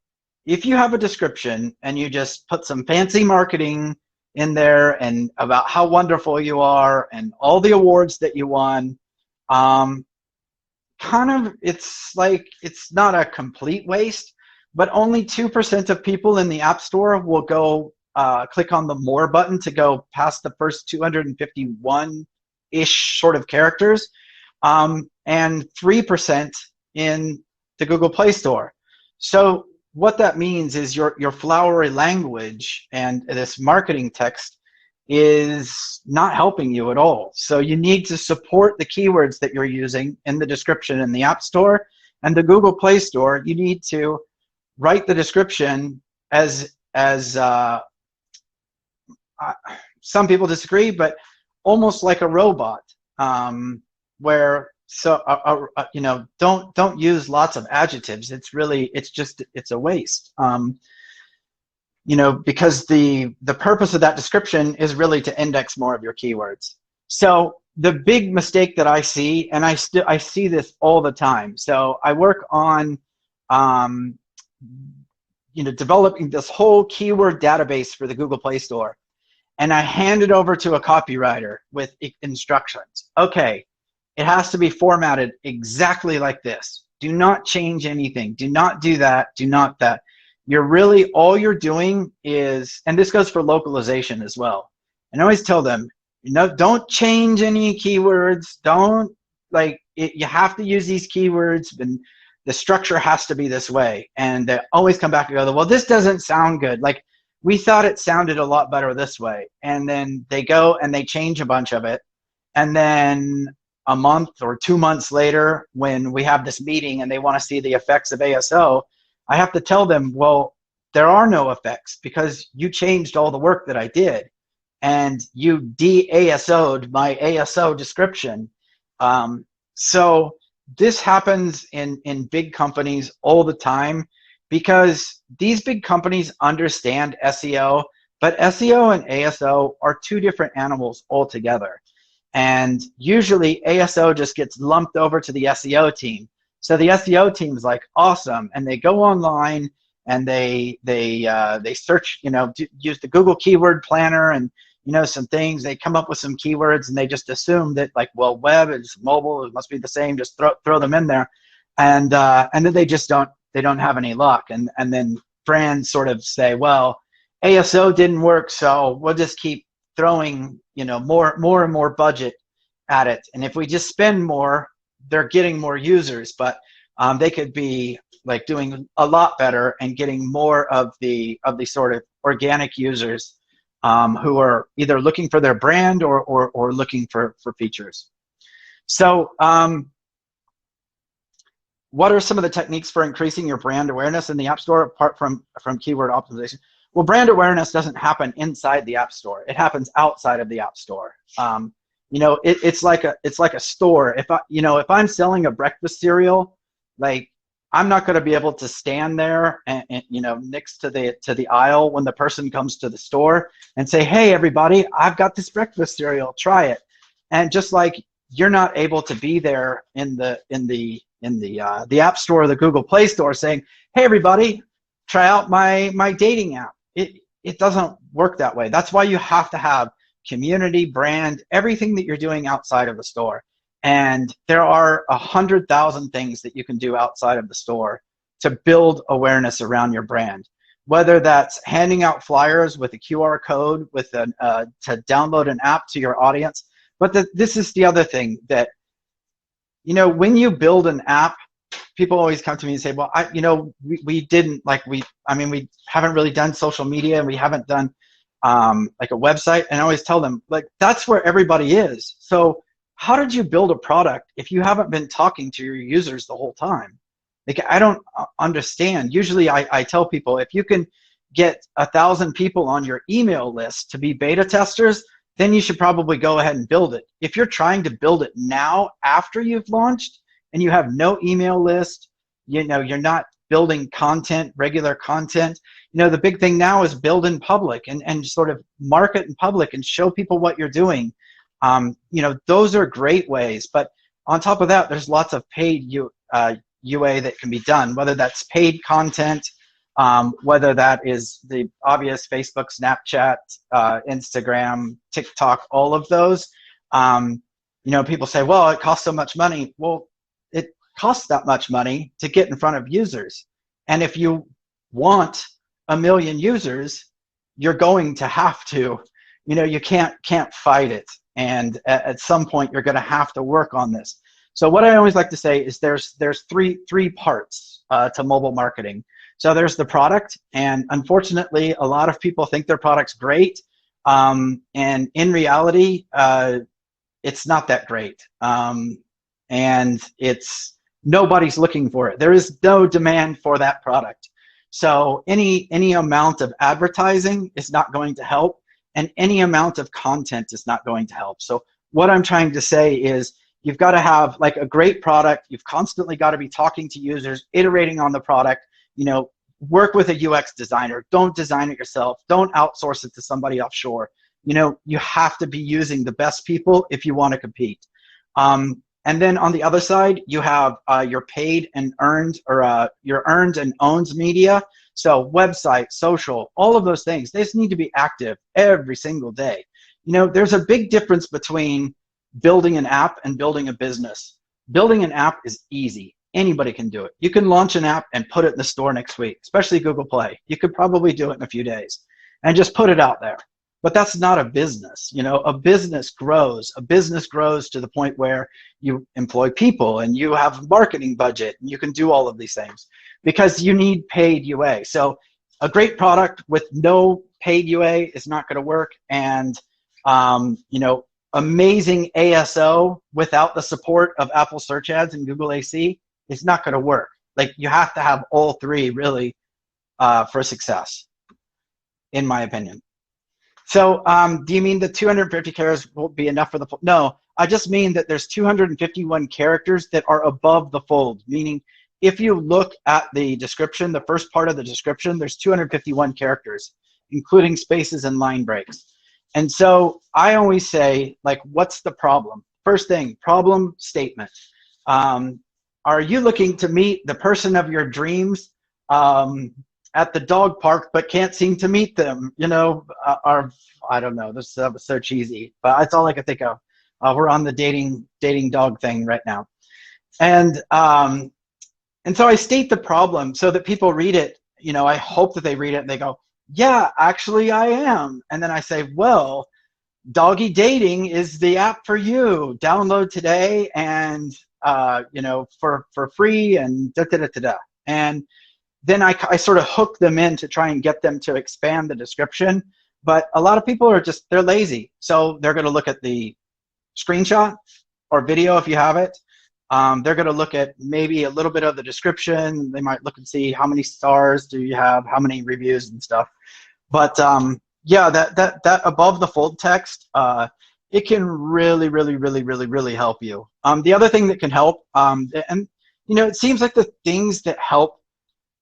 if you have a description and you just put some fancy marketing in there and about how wonderful you are and all the awards that you won, kind of, it's like, it's not a complete waste, but only 2% of people in the App Store will go click on the More button to go past the first 251-ish sort of characters, and 3% in the Google Play Store. So what that means is your flowery language and this marketing text is not helping you at all. So you need to support the keywords that you're using in the description in the App Store and the Google Play Store. You need to write the description as some people disagree, but almost like a robot, where you know, don't use lots of adjectives. It's really, it's a waste. You know, because the purpose of that description is really to index more of your keywords. So the big mistake that I see, and I see this all the time. So I work on you know, developing this whole keyword database for the Google Play Store, and I hand it over to a copywriter with instructions. Okay, it has to be formatted exactly like this. Do not change anything. Do not do that. Do not that. You're really, all you're doing is, and this goes for localization as well. And I always tell them, you know, don't change any keywords. Don't, like, you have to use these keywords, and the structure has to be this way. And they always come back and go, well, this doesn't sound good. Like, we thought it sounded a lot better this way. And then they go and they change a bunch of it. And then a month or 2 months later, when we have this meeting and they want to see the effects of ASO, I have to tell them, well, there are no effects because you changed all the work that I did, and you de-ASO'd my ASO description. So this happens in big companies all the time, because these big companies understand SEO, but SEO and ASO are two different animals altogether. And usually ASO just gets lumped over to the SEO team. So the SEO team is like, awesome, and they go online and they search, you know, use the Google Keyword Planner and, you know, some things. They come up with some keywords and they just assume that, like, well, web is mobile, it must be the same. Just throw them in there, and then they just don't have any luck. And then brands sort of say, well, ASO didn't work, so we'll just keep throwing, you know, more and more budget at it. And if we just spend more, they're getting more users, but they could be, like, doing a lot better and getting more of the sort of organic users who are either looking for their brand or looking for features. So what are some of the techniques for increasing your brand awareness in the App Store apart from keyword optimization? Well, brand awareness doesn't happen inside the App Store. It happens outside of the App Store. You know, it's like a store. If I'm selling a breakfast cereal, like, I'm not going to be able to stand there and you know, next to the aisle when the person comes to the store and say, hey everybody, I've got this breakfast cereal, try it. And just like you're not able to be there in the App Store or the Google Play Store saying, hey everybody, try out my dating app. It doesn't work that way. That's why you have to have community, brand, everything that you're doing outside of the store. And there are 100,000 things that you can do outside of the store to build awareness around your brand. Whether that's handing out flyers with a QR code with to download an app to your audience. But this is the other thing that, you know, when you build an app, people always come to me and say, well, we didn't, like, we haven't really done social media, and we haven't done like a website. And I always tell them, like, that's where everybody is. So how did you build a product if you haven't been talking to your users the whole time? Like, I don't understand. Usually I tell people, if you can get 1,000 people on your email list to be beta testers, then you should probably go ahead and build it. If you're trying to build it now after you've launched and you have no email list, you know, you're not building content, regular content. You know, the big thing now is build in public and sort of market in public and show people what you're doing. You know, those are great ways. But on top of that, there's lots of paid UA that can be done, whether that's paid content, whether that is the obvious Facebook, Snapchat, Instagram, TikTok, all of those. You know, people say, well, it costs so much money. Well, it costs that much money to get in front of users. And if you want 1 million users, you're going to have to. You know, you can't fight it. And at some point, you're going to have to work on this. So what I always like to say is there's three parts to mobile marketing. So there's the product, and unfortunately, a lot of people think their product's great, and in reality, it's not that great, and nobody's looking for it. There is no demand for that product. So any amount of advertising is not going to help, and any amount of content is not going to help. So what I'm trying to say is you've got to have like a great product. You've constantly got to be talking to users, iterating on the product. You know, work with a UX designer. Don't design it yourself. Don't outsource it to somebody offshore. You know, you have to be using the best people if you want to compete. And then on the other side, you have your paid and earned, or your earned and owned media. So website, social, all of those things, they just need to be active every single day. You know, there's a big difference between building an app and building a business. Building an app is easy. Anybody can do it. You can launch an app and put it in the store next week, especially Google Play. You could probably do it in a few days and just put it out there. But that's not a business. You know, a business grows. A business grows to the point where you employ people and you have a marketing budget and you can do all of these things because you need paid UA. So a great product with no paid UA is not going to work. And, you know, amazing ASO without the support of Apple Search Ads and Google AC is not going to work. Like, you have to have all three really for success, in my opinion. So do you mean the 250 characters won't be enough for the fold? No, I just mean that there's 251 characters that are above the fold, meaning if you look at the description, the first part of the description, there's 251 characters, including spaces and line breaks. And so I always say, like, what's the problem? First thing, problem statement. Are you looking to meet the person of your dreams at the dog park, but can't seem to meet them? You know, I don't know. This was so cheesy, but that's all I could think of. We're on the dating dog thing right now, and so I state the problem so that people read it. You know, I hope that they read it and they go, yeah, actually I am. And then I say, well, Doggy Dating is the app for you. Download today, and you know, for free, and da da da da da. And then I sort of hook them in to try and get them to expand the description. But a lot of people are just, they're lazy. So they're going to look at the screenshot or video if you have it. They're going to look at maybe a little bit of the description. They might look and see how many stars do you have, how many reviews and stuff. But yeah, that above the fold text, it can really, really, really, really, really help you. The other thing that can help, and you know, it seems like the things that help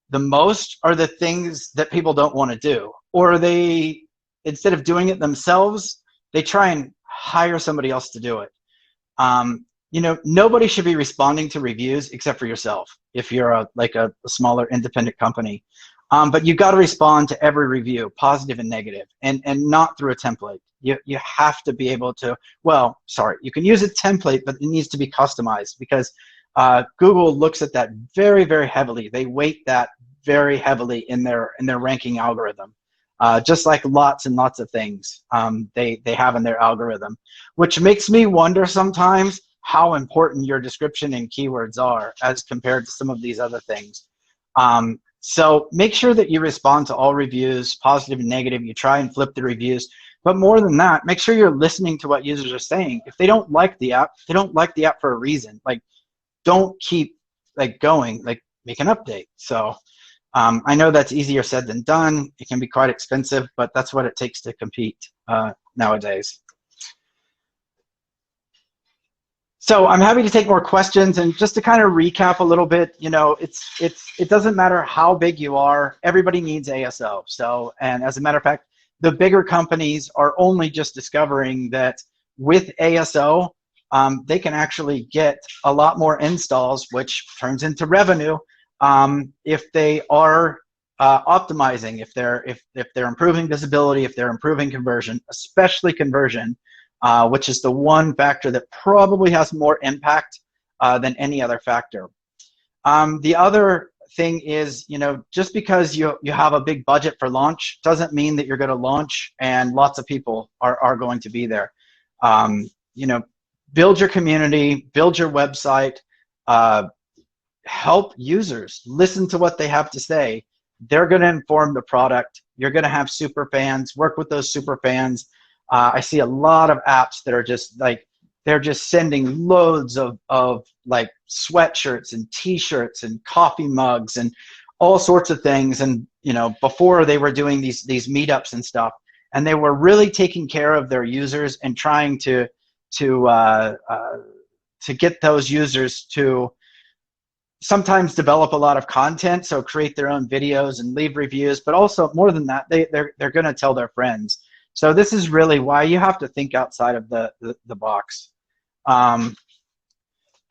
the most are the things that people don't want to do, or they, instead of doing it themselves, they try and hire somebody else to do it. You know, nobody should be responding to reviews except for yourself if you're a smaller independent company. But you've got to respond to every review, positive and negative, and not through a template. You have to be able to, well, sorry, you can use a template, but it needs to be customized because Google looks at that very, very heavily. They weight that very heavily in their ranking algorithm, just like lots and lots of things they have in their algorithm, which makes me wonder sometimes how important your description and keywords are as compared to some of these other things. So make sure that you respond to all reviews, positive and negative. You try and flip the reviews. But more than that, make sure you're listening to what users are saying. If they don't like the app, they don't like the app for a reason. Like, don't keep going, like, make an update. So I know that's easier said than done. It can be quite expensive, but that's what it takes to compete nowadays. So I'm happy to take more questions, and just to kind of recap a little bit, you know, it doesn't matter how big you are, everybody needs ASO. So, and as a matter of fact, the bigger companies are only just discovering that with ASO, they can actually get a lot more installs, which turns into revenue if they are optimizing, if they're improving visibility, if they're improving conversion, especially conversion. Which is the one factor that probably has more impact than any other factor. The other thing is, you know, just because you have a big budget for launch doesn't mean that you're going to launch and lots of people are going to be there. You know, build your community, build your website, help users, listen to what they have to say. They're going to inform the product. You're going to have super fans, work with those super fans. I see a lot of apps that are just like, they're just sending loads of like sweatshirts and t-shirts and coffee mugs and all sorts of things. And, you know, before they were doing these meetups and stuff, and they were really taking care of their users and trying to get those users to sometimes develop a lot of content, so create their own videos and leave reviews, but also more than that, they're going to tell their friends. So this is really why you have to think outside of the box.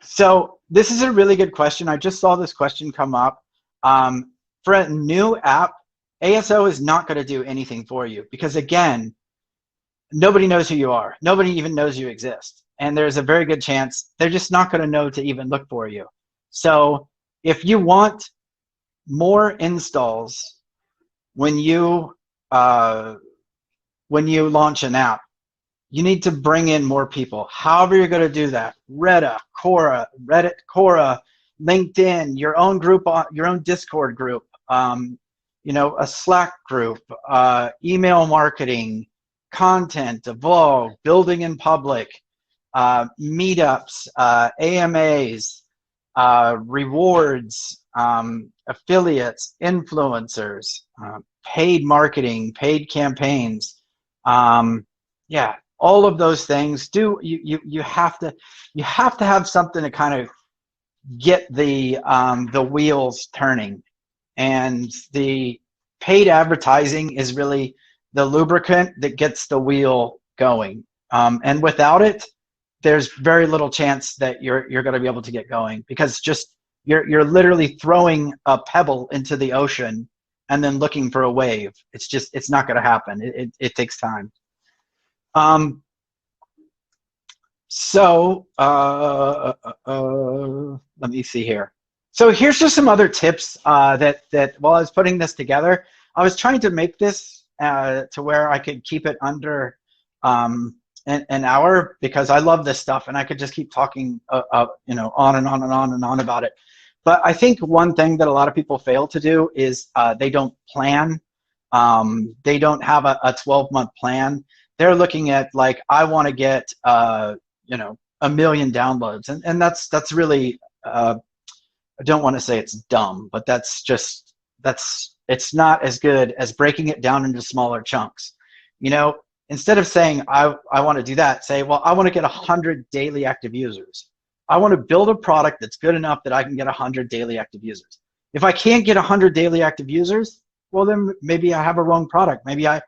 So this is a really good question. I just saw this question come up. For a new app, ASO is not going to do anything for you because, again, nobody knows who you are. Nobody even knows you exist. And there's a very good chance they're just not going to know to even look for you. So if you want more installs when you launch an app, you need to bring in more people. However you're going to do that, Reddit, Quora, LinkedIn, your own group, your own Discord group, you know, a Slack group, email marketing, content, a vlog, building in public, meetups, AMAs, rewards, affiliates, influencers, paid marketing, paid campaigns. Yeah, all of those things. You have to have something to kind of get the wheels turning, and the paid advertising is really the lubricant that gets the wheel going. And without it, there's very little chance that you're going to be able to get going, because just you're literally throwing a pebble into the ocean and then looking for a wave. It's not going to happen. It takes time. So let me see here. So here's just some other tips that while I was putting this together, I was trying to make this to where I could keep it under an hour, because I love this stuff and I could just keep talking you know, on and on and on and on about it. But I think one thing that a lot of people fail to do is they don't plan. They don't have a 12-month plan. They're looking at, like, I want to get you know, 1 million downloads, and that's really I don't want to say it's dumb, but it's not as good as breaking it down into smaller chunks. You know, instead of saying I want to do that, say, well, I want to get 100 daily active users. I want to build a product that's good enough that I can get 100 daily active users. If I can't get 100 daily active users, well, then maybe I have a wrong product. Maybe I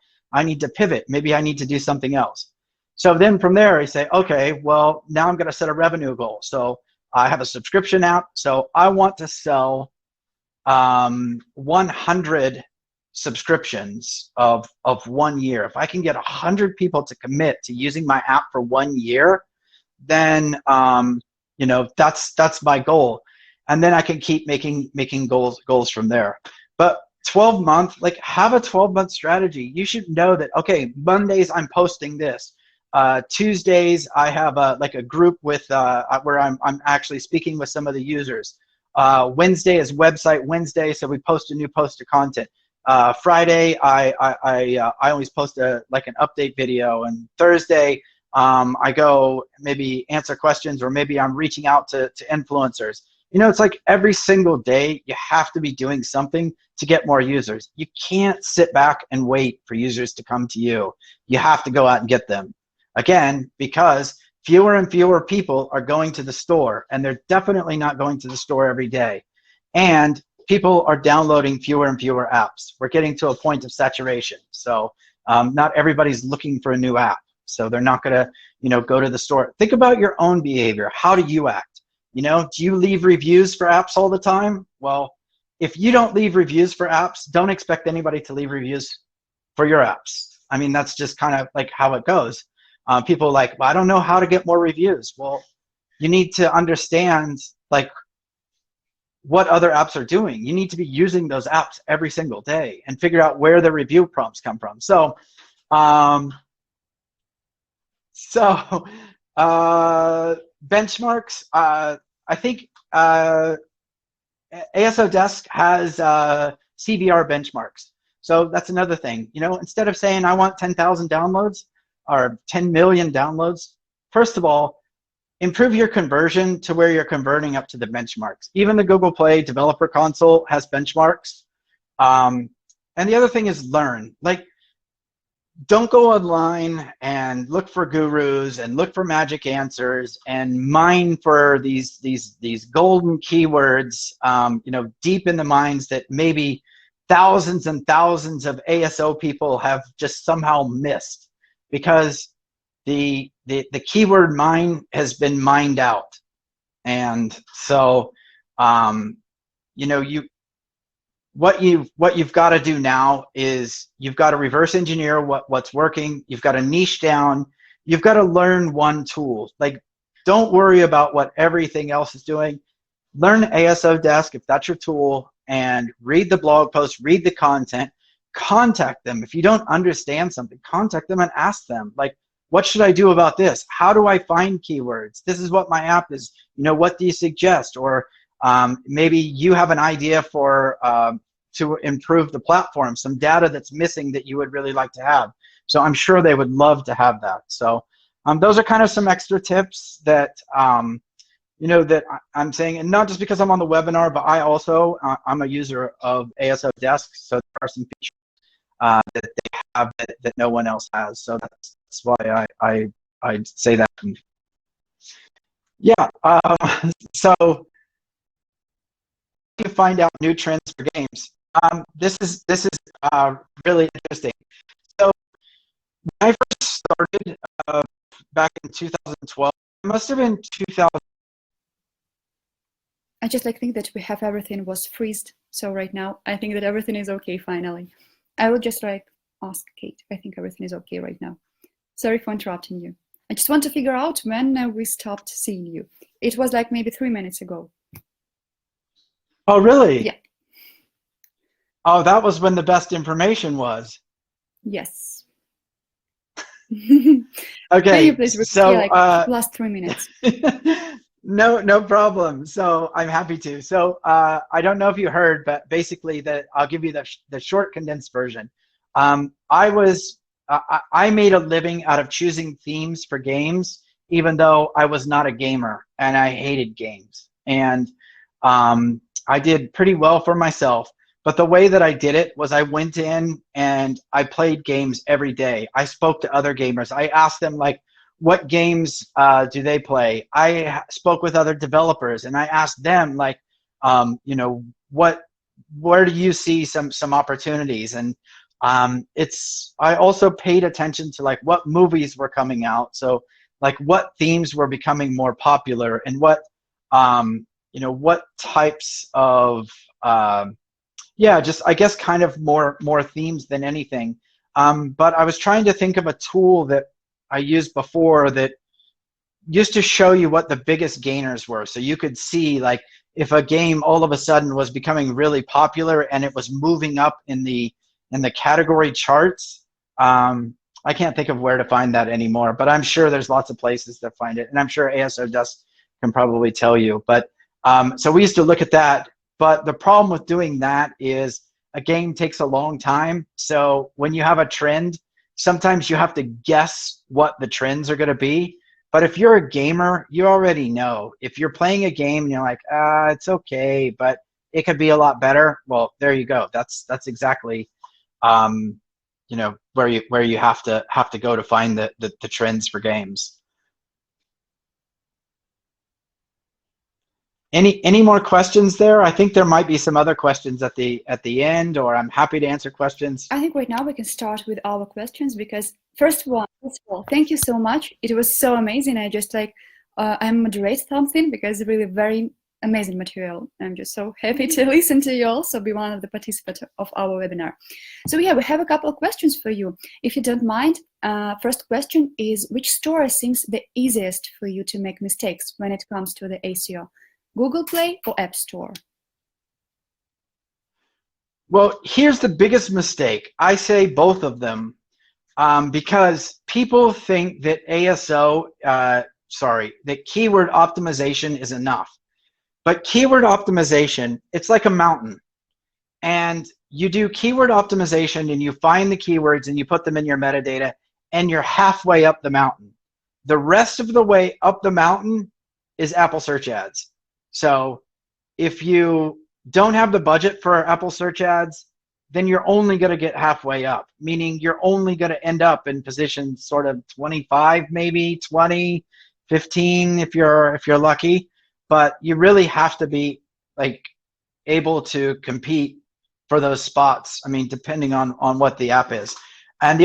need to pivot. Maybe I need to do something else. So then from there, I say, okay, well, now I'm going to set a revenue goal. So I have a subscription app. So I want to sell 100 subscriptions of 1 year. If I can get 100 people to commit to using my app for 1 year, then you know, that's my goal. And then I can keep making goals from there. But 12-month, like, have a 12-month strategy. You should know that, okay, Mondays I'm posting this. Tuesdays I have like a group with where I'm actually speaking with some of the users. Wednesday is website Wednesday, so we post a new post of content. Friday I always post like an update video, and Thursday I go maybe answer questions, or maybe I'm reaching out to influencers. You know, it's like every single day you have to be doing something to get more users. You can't sit back and wait for users to come to you. You have to go out and get them. Again, because fewer and fewer people are going to the store, and they're definitely not going to the store every day. And people are downloading fewer and fewer apps. We're getting to a point of saturation. So not everybody's looking for a new app. So they're not gonna, go to the store. Think about your own behavior. How do you act? Do you leave reviews for apps all the time? Well, if you don't leave reviews for apps, don't expect anybody to leave reviews for your apps. I mean, that's just kind of like how it goes. People are like, well, I don't know how to get more reviews. Well, you need to understand like what other apps are doing. You need to be using those apps every single day and figure out where the review prompts come from. So, benchmarks. I think ASOdesk has CBR benchmarks. So that's another thing. Instead of saying I want 10,000 downloads or 10 million downloads, first of all, improve your conversion to where you're converting up to the benchmarks. Even the Google Play Developer Console has benchmarks. And the other thing is learn. Like, don't go online and look for gurus and look for magic answers and mine for these golden keywords, deep in the minds that maybe thousands and thousands of ASO people have just somehow missed, because the keyword mine has been mined out. And so what you've got to do now is you've got to reverse engineer what's working. You've got to niche down. You've got to learn one tool. Like, don't worry about what everything else is doing. Learn ASOdesk if that's your tool, and read the blog posts, read the content, contact them. If you don't understand something, contact them and ask them, like, what should I do about this? How do I find keywords? This is what my app is. What do you suggest? Or maybe you have an idea for to improve the platform, some data that's missing that you would really like to have. So I'm sure they would love to have that. So those are kind of some extra tips that that I'm saying, and not just because I'm on the webinar, but I also I'm a user of ASOdesk, so there are some features that they have that no one else has. So that's why I say that. Yeah. So you find out new trends for games. This is really interesting. So when I first started back in 2012, it must have been 2000. I just think that we have everything was freezed. So right now, I think that everything is okay finally. I will just ask Kate. I think everything is okay right now. Sorry for interrupting you. I just want to figure out when we stopped seeing you. It was like maybe 3 minutes ago. Oh, really? Yeah. Oh, that was when the best information was. Yes. Okay. Can you please repeat so last 3 minutes? No problem. So I'm happy to. So I don't know if you heard, but basically I'll give you the short condensed version. I made a living out of choosing themes for games, even though I was not a gamer and I hated games. And I did pretty well for myself. But the way that I did it was I went in and I played games every day. I spoke to other gamers. I asked them, like, what games do they play? I spoke with other developers and I asked them, like, where do you see some opportunities? And I also paid attention to like what movies were coming out. So like what themes were becoming more popular and what types of just I guess kind of more themes than anything. But I was trying to think of a tool that I used before that used to show you what the biggest gainers were. So you could see like if a game all of a sudden was becoming really popular and it was moving up in the category charts. I can't think of where to find that anymore, but I'm sure there's lots of places to find it, and I'm sure ASOdesk can probably tell you. But so we used to look at that, but the problem with doing that is a game takes a long time. So when you have a trend, sometimes you have to guess what the trends are going to be. But if you're a gamer, you already know. If you're playing a game and you're like, it's okay, but it could be a lot better. Well, there you go. That's exactly where you have to go to find the trends for games. Any more questions there? I think there might be some other questions at the end, or I'm happy to answer questions. I think right now we can start with our questions, because first of all, thank you so much. It was so amazing. I just I'm moderate something because really very amazing material. I'm just so happy to listen to you also, be one of the participants of our webinar. So yeah, we have a couple of questions for you. If you don't mind, first question is, which store seems the easiest for you to make mistakes when it comes to the ASO? Google Play or App Store? Well, here's the biggest mistake. I say both of them because people think that that keyword optimization is enough. But keyword optimization, it's like a mountain. And you do keyword optimization and you find the keywords and you put them in your metadata and you're halfway up the mountain. The rest of the way up the mountain is Apple search ads. So if you don't have the budget for Apple search ads, then you're only going to get halfway up, meaning you're only going to end up in position sort of 25, maybe 20, 15 if you're lucky. But you really have to be like able to compete for those spots. I mean, depending on what the app is. And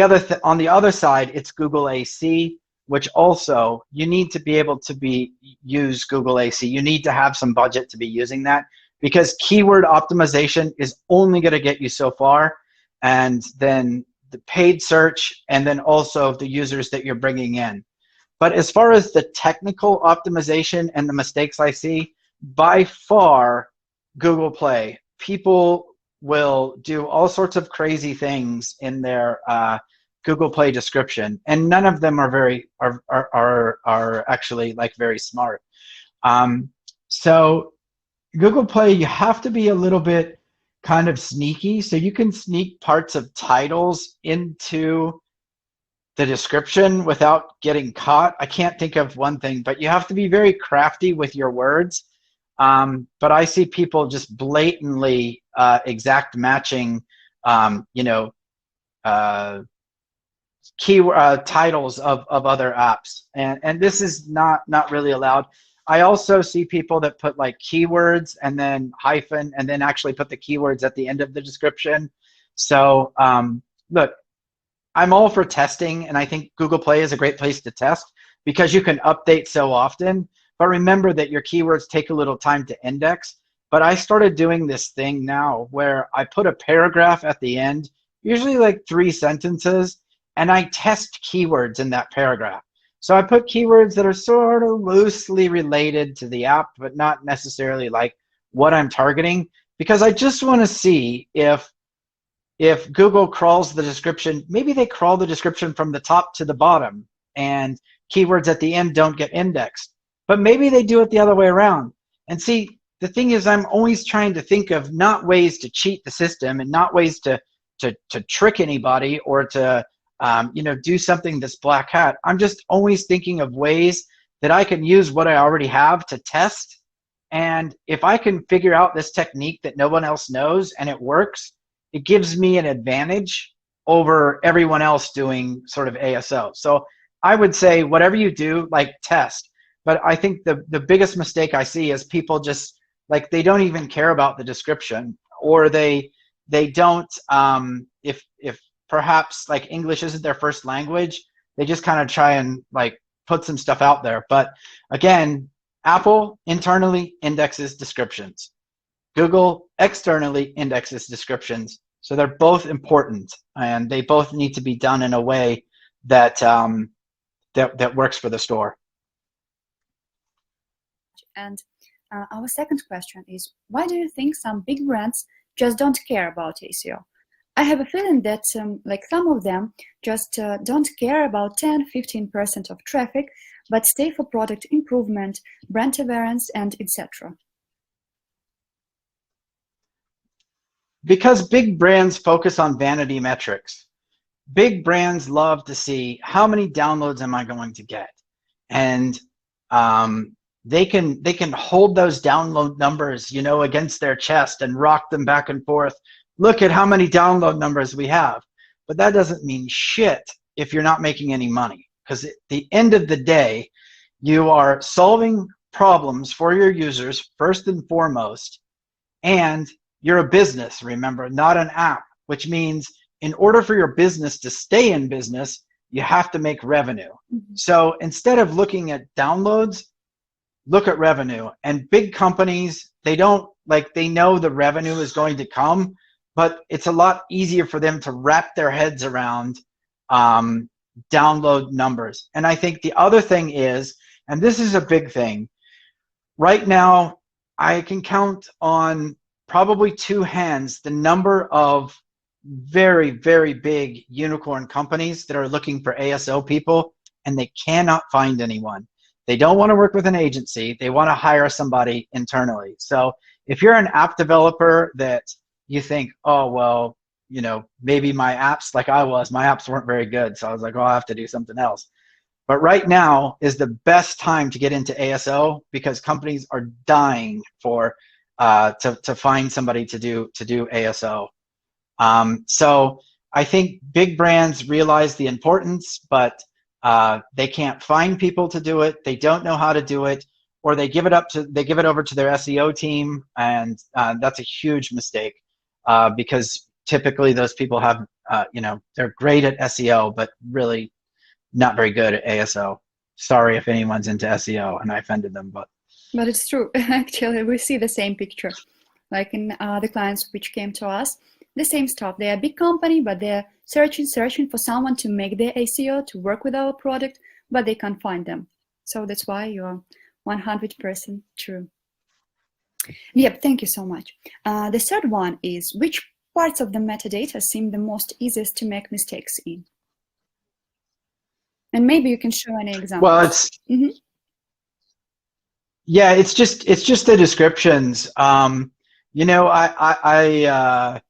on the other side, it's Google AC, which also you need to be able to use Google AC. You need to have some budget to be using that, because keyword optimization is only going to get you so far, and then the paid search, and then also the users that you're bringing in. But as far as the technical optimization and the mistakes I see, by far, Google Play. People will do all sorts of crazy things in their Google Play description, and none of them are actually like very smart. So Google Play, you have to be a little bit kind of sneaky. So you can sneak parts of titles into the description without getting caught. I can't think of one thing, but you have to be very crafty with your words. But I see people just blatantly exact matching, keyword titles of other apps, and this is not really allowed. I also see people that put like keywords and then hyphen and then actually put the keywords at the end of the description. So look, I'm all for testing, and I think Google Play is a great place to test because you can update so often. But remember that your keywords take a little time to index. But I started doing this thing now where I put a paragraph at the end, usually like 3 sentences, and I test keywords in that paragraph. So I put keywords that are sort of loosely related to the app, but not necessarily like what I'm targeting, because I just want to see if Google crawls the description. Maybe they crawl the description from the top to the bottom and keywords at the end don't get indexed. But maybe they do it the other way around. And see, the thing is, I'm always trying to think of not ways to cheat the system and not ways to trick anybody or to do something that's black hat. I'm just always thinking of ways that I can use what I already have to test. And if I can figure out this technique that no one else knows and it works, it gives me an advantage over everyone else doing sort of ASO. So I would say whatever you do, like test. But I think the biggest mistake I see is people just like, they don't even care about the description, or they don't, if perhaps like English isn't their first language, they just kind of try and like put some stuff out there. But again, Apple internally indexes descriptions. Google externally indexes descriptions. So they're both important, and they both need to be done in a way that that works for the store. And our second question is, why do you think some big brands just don't care about ASO? I have a feeling that like some of them just don't care about 10-15% of traffic, but stay for product improvement, brand awareness, and etc. Because big brands focus on vanity metrics. Big brands love to see how many downloads am I going to get, and they can hold those download numbers, against their chest and rock them back and forth. Look at how many download numbers we have. But that doesn't mean shit if you're not making any money, because at the end of the day, you are solving problems for your users first and foremost, and you're a business, remember, not an app, which means in order for your business to stay in business, you have to make revenue. So instead of looking at downloads, look at revenue. And big companies, they don't, like, they know the revenue is going to come, but it's a lot easier for them to wrap their heads around download numbers. And I think the other thing is, and this is a big thing, right now, I can count on probably two hands the number of very, very big unicorn companies that are looking for ASO people, and they cannot find anyone. They don't want to work with an agency. They want to hire somebody internally. So if you're an app developer that you think, oh, well, you know, maybe my apps, like I was, my apps weren't very good. So I was like, oh, I'll have to do something else. But right now is the best time to get into ASO because companies are dying for to find somebody to do ASO. So I think big brands realize the importance, but they can't find people to do it. They don't know how to do it, or they give it over to their SEO team, and that's a huge mistake because typically those people have you know, they're great at SEO, but really not very good at ASO. Sorry if anyone's into SEO and I offended them, but it's true. Actually, we see the same picture, like in the clients which came to us, the same stuff. They're a big company, but they're searching for someone to make their ASO, to work with our product, but they can't find them. So that's why you're 100% true. Yep, thank you so much. The third one is, which parts of the metadata seem the most easiest to make mistakes in? And maybe you can show any examples. Well, it's yeah, it's just the descriptions. You know, I'll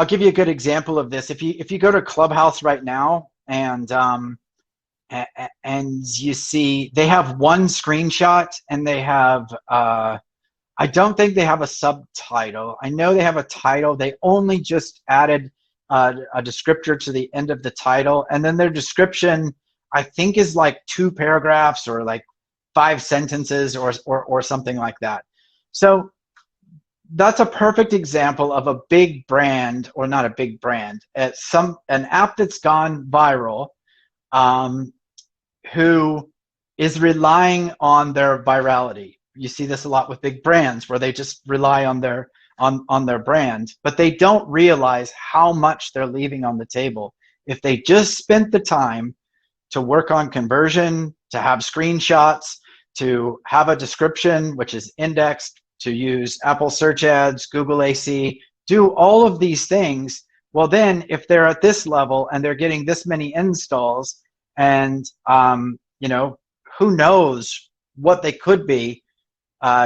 give you a good example of this. If you go to Clubhouse right now and you see they have one screenshot and they have I don't think they have a subtitle. I know they have a title. They only just added a descriptor to the end of the title, and then their description I think is like 2 paragraphs or like 5 sentences or something like that. So that's a perfect example of a big brand, or not a big brand, an app that's gone viral, who is relying on their virality. You see this a lot with big brands where they just rely on their brand, but they don't realize how much they're leaving on the table. If they just spent the time to work on conversion, to have screenshots, to have a description which is indexed, to use Apple search ads, Google AC, do all of these things, well then if they're at this level and they're getting this many installs, and you know, who knows what they could be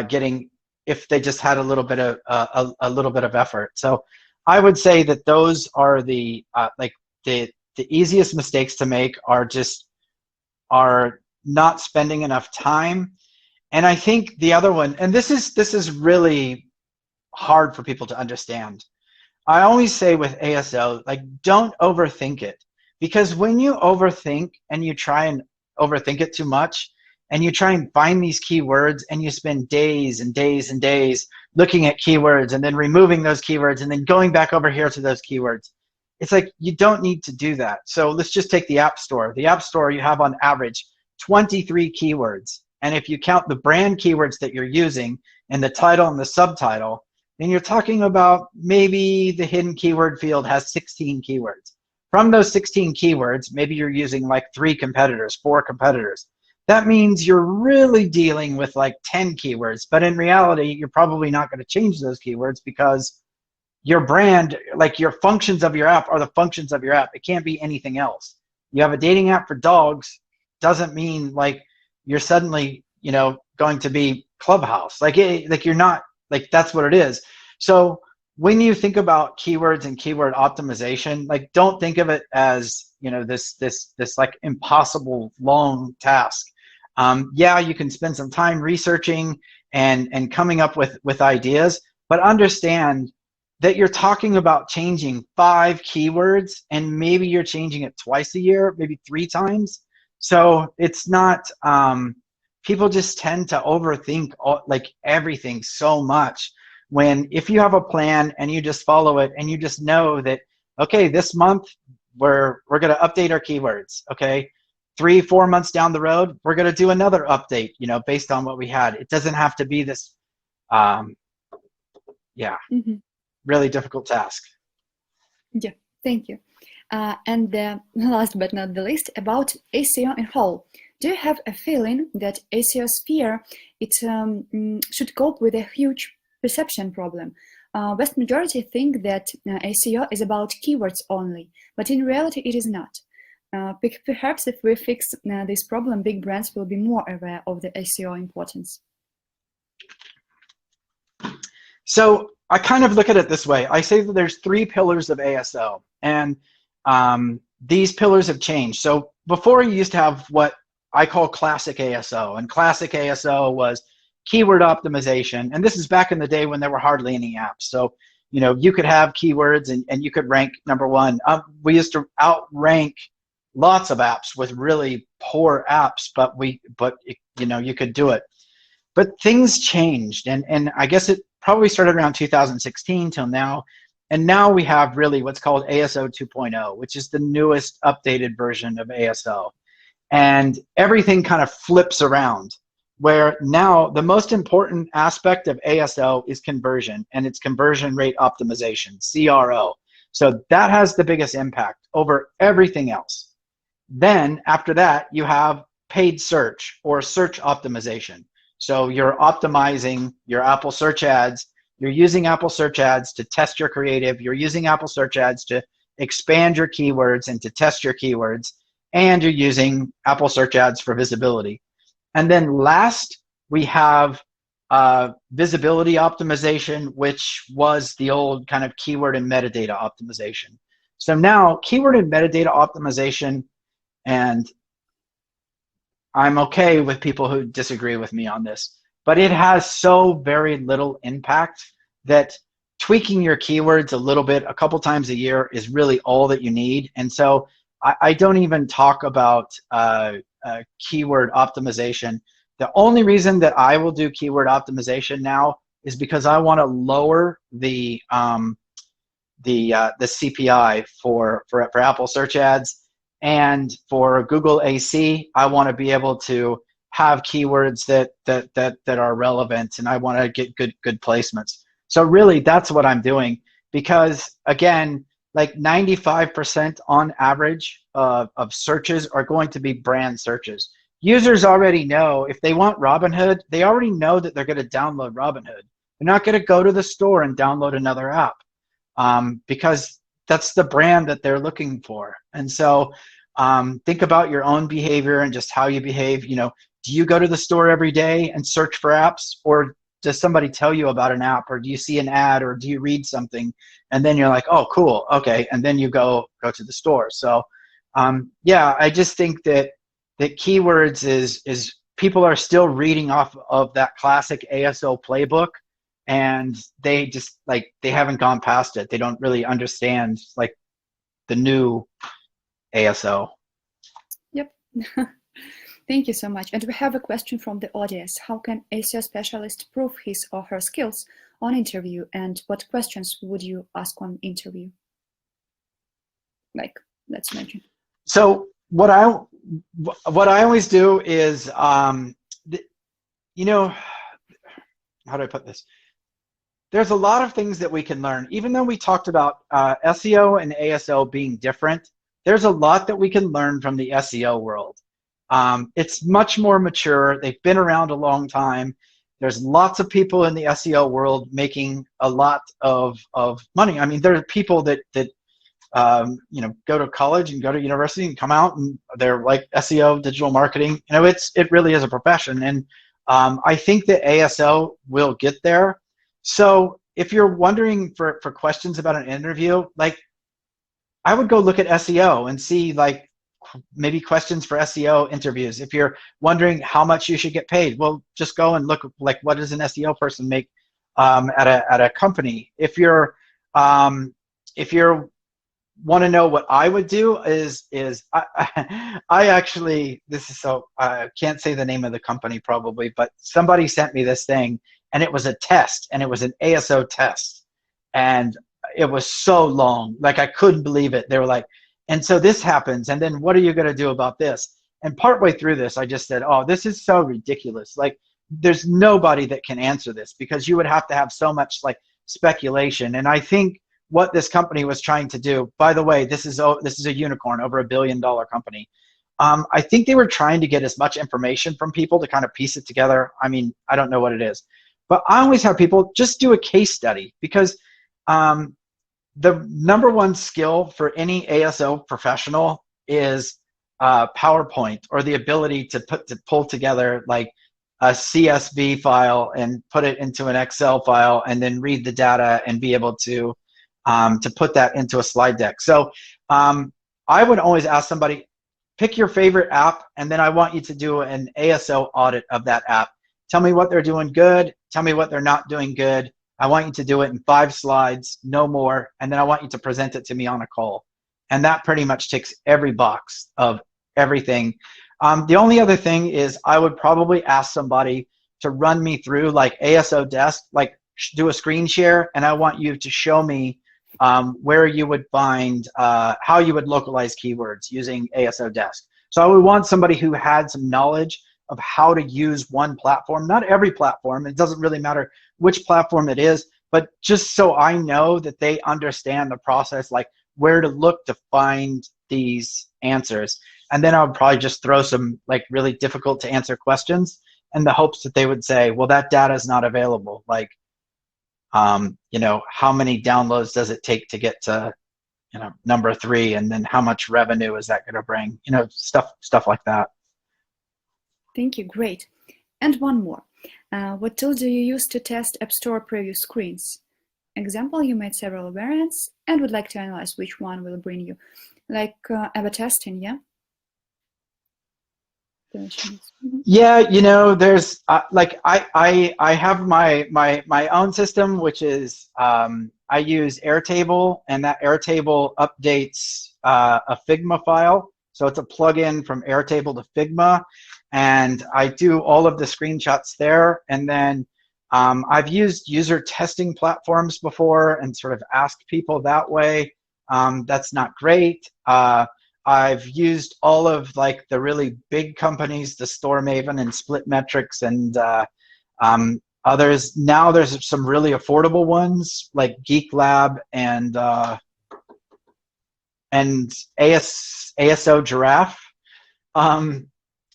getting if they just had a little bit of effort. So I would say that those are the the easiest mistakes to make are not spending enough time. And I think the other one, and this is really hard for people to understand. I always say with ASO, like, don't overthink it, because when you overthink and you try and overthink it too much, and you try and find these keywords and you spend days and days and days looking at keywords and then removing those keywords and then going back over here to those keywords, it's like, you don't need to do that. So let's just take the App Store. The App Store, you have on average 23 keywords. And if you count the brand keywords that you're using in the title and the subtitle, then you're talking about maybe the hidden keyword field has 16 keywords. From those 16 keywords, maybe you're using like 3 competitors, 4 competitors. That means you're really dealing with like 10 keywords, but in reality, you're probably not going to change those keywords because your brand, like your functions of your app are the functions of your app. It can't be anything else. You have a dating app for dogs, doesn't mean like you're suddenly, you know, going to be Clubhouse. Like you're not, like, that's what it is. So when you think about keywords and keyword optimization, like, don't think of it as, you know, this like impossible long task. Yeah, you can spend some time researching and coming up with ideas, but understand that you're talking about changing 5 keywords, and maybe you're changing it twice a year, maybe 3 times. So it's not people just tend to overthink like everything so much, when if you have a plan and you just follow it and you just know that, okay, this month we're going to update our keywords. Okay, 3-4 months down the road, we're going to do another update, you know, based on what we had. It doesn't have to be this, really difficult task. Yeah, thank you. And last but not the least, about SEO in whole. Do you have a feeling that SEO sphere should cope with a huge perception problem? Vast majority think that SEO is about keywords only, but in reality it is not. Perhaps if we fix this problem, big brands will be more aware of the SEO importance. So I kind of look at it this way. I say that there's 3 pillars of ASO, and these pillars have changed. So before you used to have what I call classic ASO, and classic ASO was keyword optimization. And this is back in the day when there were hardly any apps. So, you know, you could have keywords and you could rank #1. We used to outrank lots of apps with really poor apps, but you know, you could do it. But things changed, and I guess it probably started around 2016 till now. And now we have really what's called ASO 2.0, which is the newest updated version of ASO. And everything kind of flips around, where now the most important aspect of ASO is conversion, and it's conversion rate optimization, CRO. So that has the biggest impact over everything else. Then after that, you have paid search or search optimization. So you're optimizing your Apple search ads. You're using Apple search ads to test your creative. You're using Apple search ads to expand your keywords and to test your keywords. And you're using Apple search ads for visibility. And then last, we have visibility optimization, which was the old kind of keyword and metadata optimization. So now keyword and metadata optimization, and I'm okay with people who disagree with me on this, but it has so very little impact that tweaking your keywords a little bit, a couple times a year, is really all that you need. And so I don't even talk about keyword optimization. The only reason that I will do keyword optimization now is because I want to lower the CPI for Apple search ads. And for Google AC, I want to be able to have keywords that are relevant, and I want to get good placements. So really, that's what I'm doing, because again, like 95% on average of searches are going to be brand searches. Users already know if they want Robinhood, they already know that they're going to download Robinhood. They're not going to go to the store and download another app, because that's the brand that they're looking for. And so think about your own behavior and just how you behave. You know, do you go to the store every day and search for apps, or does somebody tell you about an app, or do you see an ad, or do you read something and then you're like, oh, cool, okay, and then you go to the store? So yeah, I just think that keywords is people are still reading off of that classic ASO playbook, and they just they haven't gone past it. They don't really understand like the new ASO. Yep. Thank you so much. And we have a question from the audience. How can ASO specialist prove his or her skills on interview, and what questions would you ask on interview? Like, let's mention. So what I always do is, you know, how do I put this? There's a lot of things that we can learn. Even though we talked about SEO and ASO being different, there's a lot that we can learn from the SEO world. It's much more mature. They've been around a long time. There's lots of people in the SEO world making a lot of money. I mean, there are people that you know, go to college and go to university and come out and they're like SEO, digital marketing. You know, it really is a profession. And I think that ASO will get there. So if you're wondering for questions about an interview, like, I would go look at SEO and see like maybe questions for SEO interviews. If you're wondering how much you should get paid, well, just go and look like, what does an SEO person make at a company? If you're want to know what I would do is I actually, this is so, I can't say the name of the company probably, but somebody sent me this thing and it was a test and it was an ASO test. And it was so long, like I couldn't believe it. They were like, and so this happens, and then what are you going to do about this? And partway through this, I just said, oh, this is so ridiculous. Like, there's nobody that can answer this because you would have to have so much like speculation. And I think what this company was trying to do, by the way, this is a unicorn, over $1 billion company. I think they were trying to get as much information from people to kind of piece it together. I mean, I don't know what it is, but I always have people just do a case study, because the number one skill for any ASO professional is PowerPoint, or the ability to pull together like a CSV file and put it into an Excel file and then read the data and be able to put that into a slide deck. So I would always ask somebody, pick your favorite app, and then I want you to do an ASO audit of that app. Tell me what they're doing good. Tell me what they're not doing good. I want you to do it in 5 slides, no more, and then I want you to present it to me on a call. And that pretty much ticks every box of everything. The only other thing is I would probably ask somebody to run me through like ASOdesk, like do a screen share, and I want you to show me where you would find, how you would localize keywords using ASOdesk. So I would want somebody who had some knowledge of how to use one platform, not every platform, it doesn't really matter which platform it is, but just so I know that they understand the process, like where to look to find these answers. And then I would probably just throw some like really difficult to answer questions in the hopes that they would say, well, that data is not available. Like, you know, how many downloads does it take to get to, you know, number 3, and then how much revenue is that going to bring? You know, stuff like that. Thank you. Great. And one more. What tools do you use to test App Store preview screens? Example, you made several variants and would like to analyze which one will bring you, like A/B testing, yeah? Yeah, you know, there's like I have my own system, which is I use Airtable, and that Airtable updates a Figma file. So it's a plugin from Airtable to Figma, and I do all of the screenshots there. And then I've used user testing platforms before and sort of asked people that way. That's not great. I've used all of like the really big companies, the StoreMaven and Splitmetrics and others. Now there's some really affordable ones like Geek Lab and ASO Giraffe.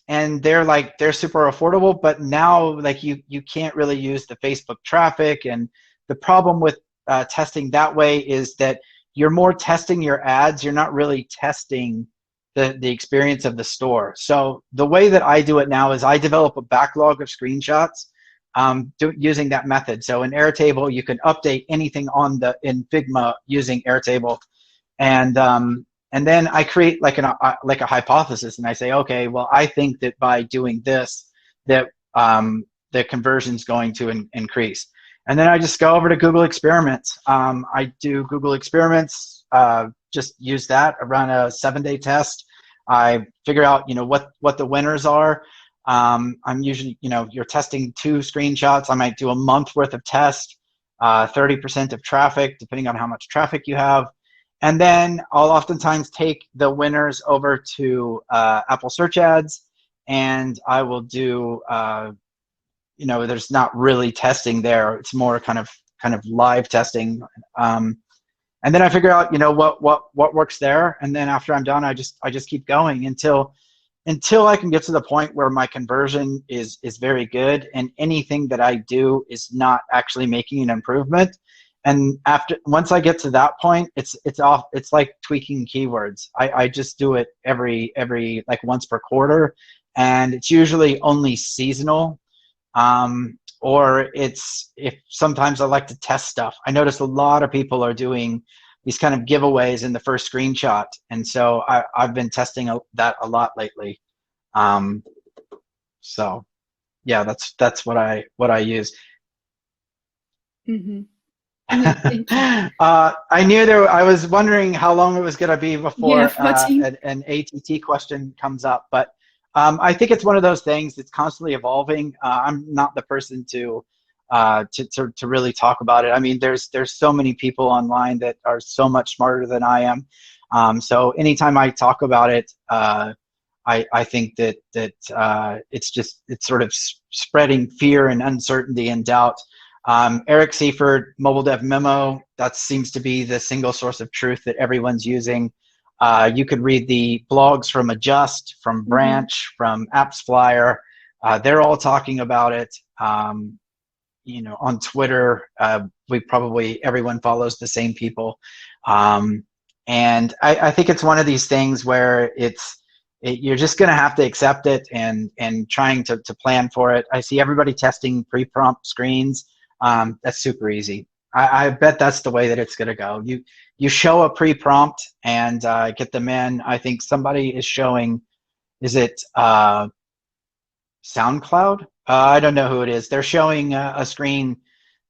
And they're super affordable, but now like you can't really use the Facebook traffic. And the problem with testing that way is that you're more testing your ads. You're not really testing the experience of the store. So the way that I do it now is I develop a backlog of screenshots using that method. So in Airtable, you can update anything in Figma using Airtable, and then I create like a hypothesis, and I say, okay, well, I think that by doing this, that the conversion's going to increase. And then I just go over to Google Experiments. I do Google Experiments, just use that, run a 7-day test. I figure out, you know, what the winners are. I'm usually, you know, you're testing 2 screenshots. I might do a month worth of test, 30% of traffic, depending on how much traffic you have. And then I'll oftentimes take the winners over to Apple Search Ads, and I will do, you know, there's not really testing there. It's more kind of live testing. And then I figure out, you know, what works there. And then after I'm done, I just keep going until I can get to the point where my conversion is very good, and anything that I do is not actually making an improvement. And once I get to that point, it's like tweaking keywords. I just do it every like once per quarter, and it's usually only seasonal. Or if sometimes I like to test stuff. I notice a lot of people are doing these kind of giveaways in the first screenshot, and so I've been testing that a lot lately. So yeah, that's what I use. Mm-hmm. Thank you. I knew I was wondering how long it was going to be Yeah, before 14. an ATT question comes up, but I think it's one of those things that's constantly evolving. I'm not the person to really talk about it. I mean, there's so many people online that are so much smarter than I am. So anytime I talk about it, I think that it's sort of spreading fear and uncertainty and doubt. Eric Seifert, Mobile Dev Memo, that seems to be the single source of truth that everyone's using. You could read the blogs from Adjust, from Branch, from Apps Flyer. They're all talking about it. You know, on Twitter, everyone follows the same people. And I think it's one of these things where you're just going to have to accept it and trying to plan for it. I see everybody testing pre-prompt screens. That's super easy. I bet that's the way that it's going to go. You show a pre-prompt and get them in. I think somebody is showing, is it SoundCloud? I don't know who it is. They're showing a screen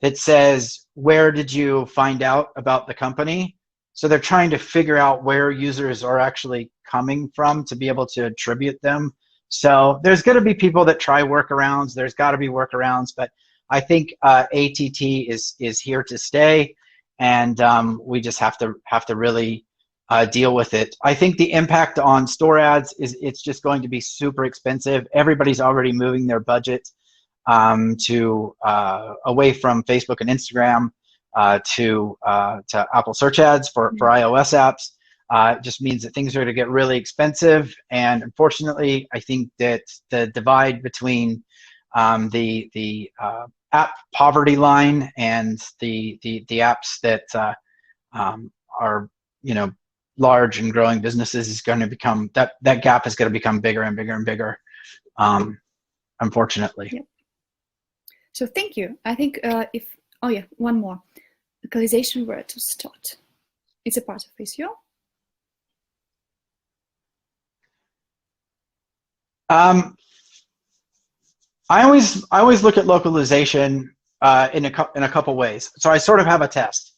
that says, where did you find out about the company? So they're trying to figure out where users are actually coming from to be able to attribute them. So there's going to be people that try workarounds. There's got to be workarounds, but I think ATT is here to stay, and we just have to really deal with it. I think the impact on store ads it's just going to be super expensive. Everybody's already moving their budget to away from Facebook and Instagram to Apple search ads for iOS apps. It just means that things are going to get really expensive, and unfortunately, I think that the divide between the app poverty line and the apps that are, you know, large and growing businesses is going to become, that gap is going to become bigger and bigger and bigger, unfortunately. Yep. So thank you. I think oh yeah, one more. Localization, where to start? It's a part of ASO. I always look at localization in a couple ways. So I sort of have a test.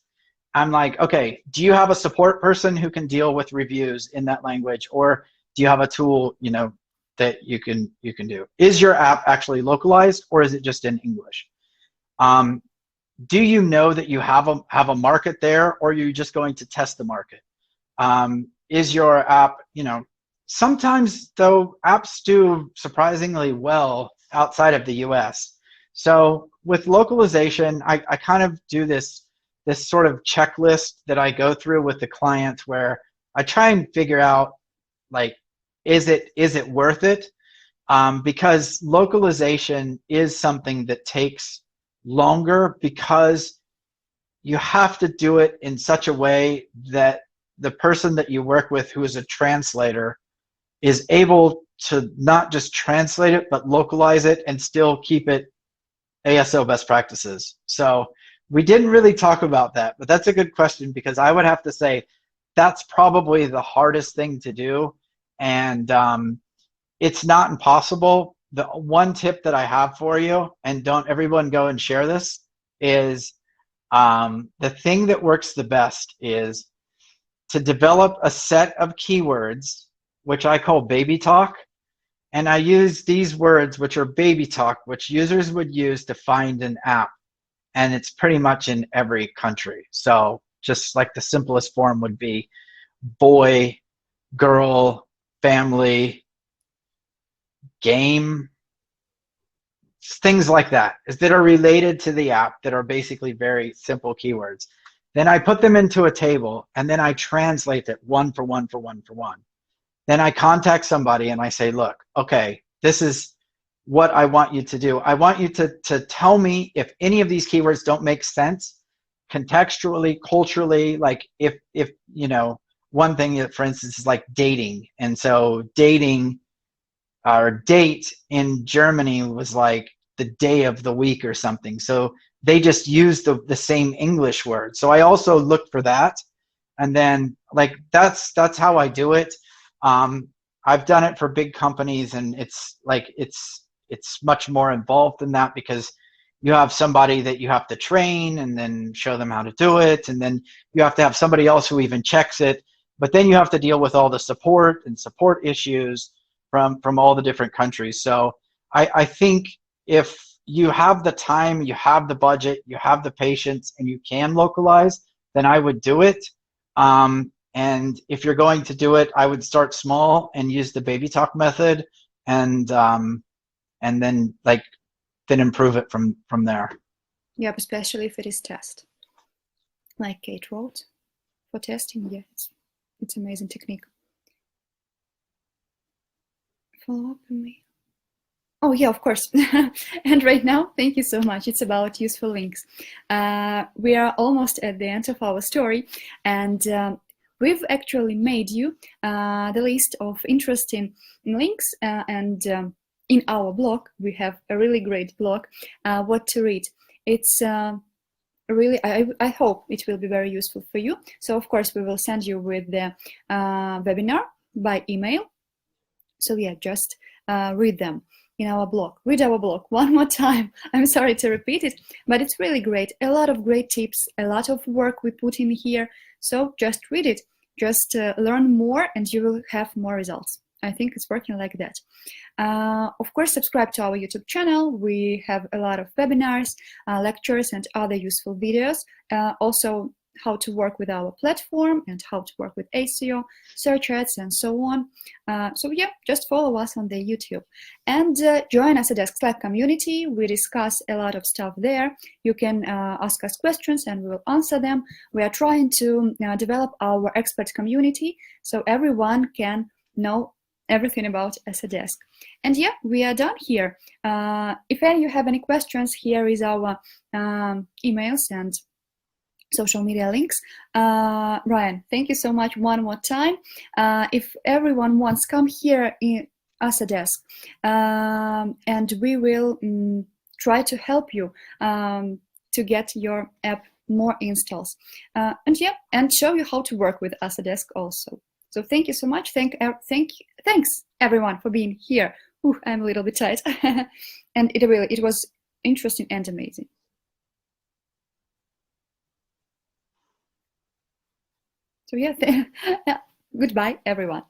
I'm like, okay, do you have a support person who can deal with reviews in that language, or do you have a tool, you know, that you can do? Is your app actually localized, or is it just in English? Do you know that you have a market there, or are you just going to test the market? Is your app, you know, sometimes though apps do surprisingly well outside of the US. So with localization, I kind of do this sort of checklist that I go through with the client where I try and figure out, like, is it worth it? Because localization is something that takes longer, because you have to do it in such a way that the person that you work with who is a translator is able to not just translate it, but localize it and still keep it ASO best practices. So we didn't really talk about that, but that's a good question, because I would have to say that's probably the hardest thing to do. And it's not impossible. The one tip that I have for you, and don't everyone go and share this, is the thing that works the best is to develop a set of keywords, which I call baby talk. And I use these words, which are baby talk, which users would use to find an app. And it's pretty much in every country. So just like the simplest form would be boy, girl, family, game, things like that, that are related to the app, that are basically very simple keywords. Then I put them into a table, and then I translate it one for one for one for one. Then I contact somebody and I say, look, okay, this is what I want you to do. I want you to tell me if any of these keywords don't make sense contextually, culturally. Like if you know, one thing, for instance, is like dating. And so dating, or date in Germany was like the day of the week or something. So they just used the same English word. So I also look for that. And then, like, that's how I do it. I've done it for big companies, and it's like it's much more involved than that, because you have somebody that you have to train and then show them how to do it, and then you have to have somebody else who even checks it. But then you have to deal with all the support and support issues from all the different countries. So I think if you have the time, you have the budget, you have the patience, and you can localize, then I would do it. And if you're going to do it, I would start small and use the baby talk method, and then then improve it from there. Yep, especially if it is test, like Kate wrote, for testing. Yes, it's amazing technique. Follow up with me. Oh yeah, of course. And right now, thank you so much. It's about useful links. We are almost at the end of our story, and we've actually made you the list of interesting links, and in our blog, we have a really great blog, what to read. It's really, I hope it will be very useful for you. So of course, we will send you with the webinar by email. So yeah, just read them in our blog. Read our blog one more time. I'm sorry to repeat it, but it's really great. A lot of great tips, a lot of work we put in here. So just read it, just learn more, and you will have more results. I think it's working like that. Of course, subscribe to our YouTube channel. We have a lot of webinars, lectures, and other useful videos. Also, how to work with our platform and how to work with ASO, search ads, and so on. So yeah, just follow us on the YouTube. And join ASOdesk Slack community. We discuss a lot of stuff there. You can ask us questions and we will answer them. We are trying to develop our expert community so everyone can know everything about ASOdesk. And yeah, we are done here. If you have any questions, here is our emails and social media links. Ryan, thank you so much one more time. If everyone wants, come here in ASOdesk, and we will try to help you to get your app more installs. And yeah, and show you how to work with ASOdesk also. So thank you so much. Thanks everyone for being here. Ooh, I'm a little bit tired. And it was interesting and amazing. So yeah, goodbye everyone.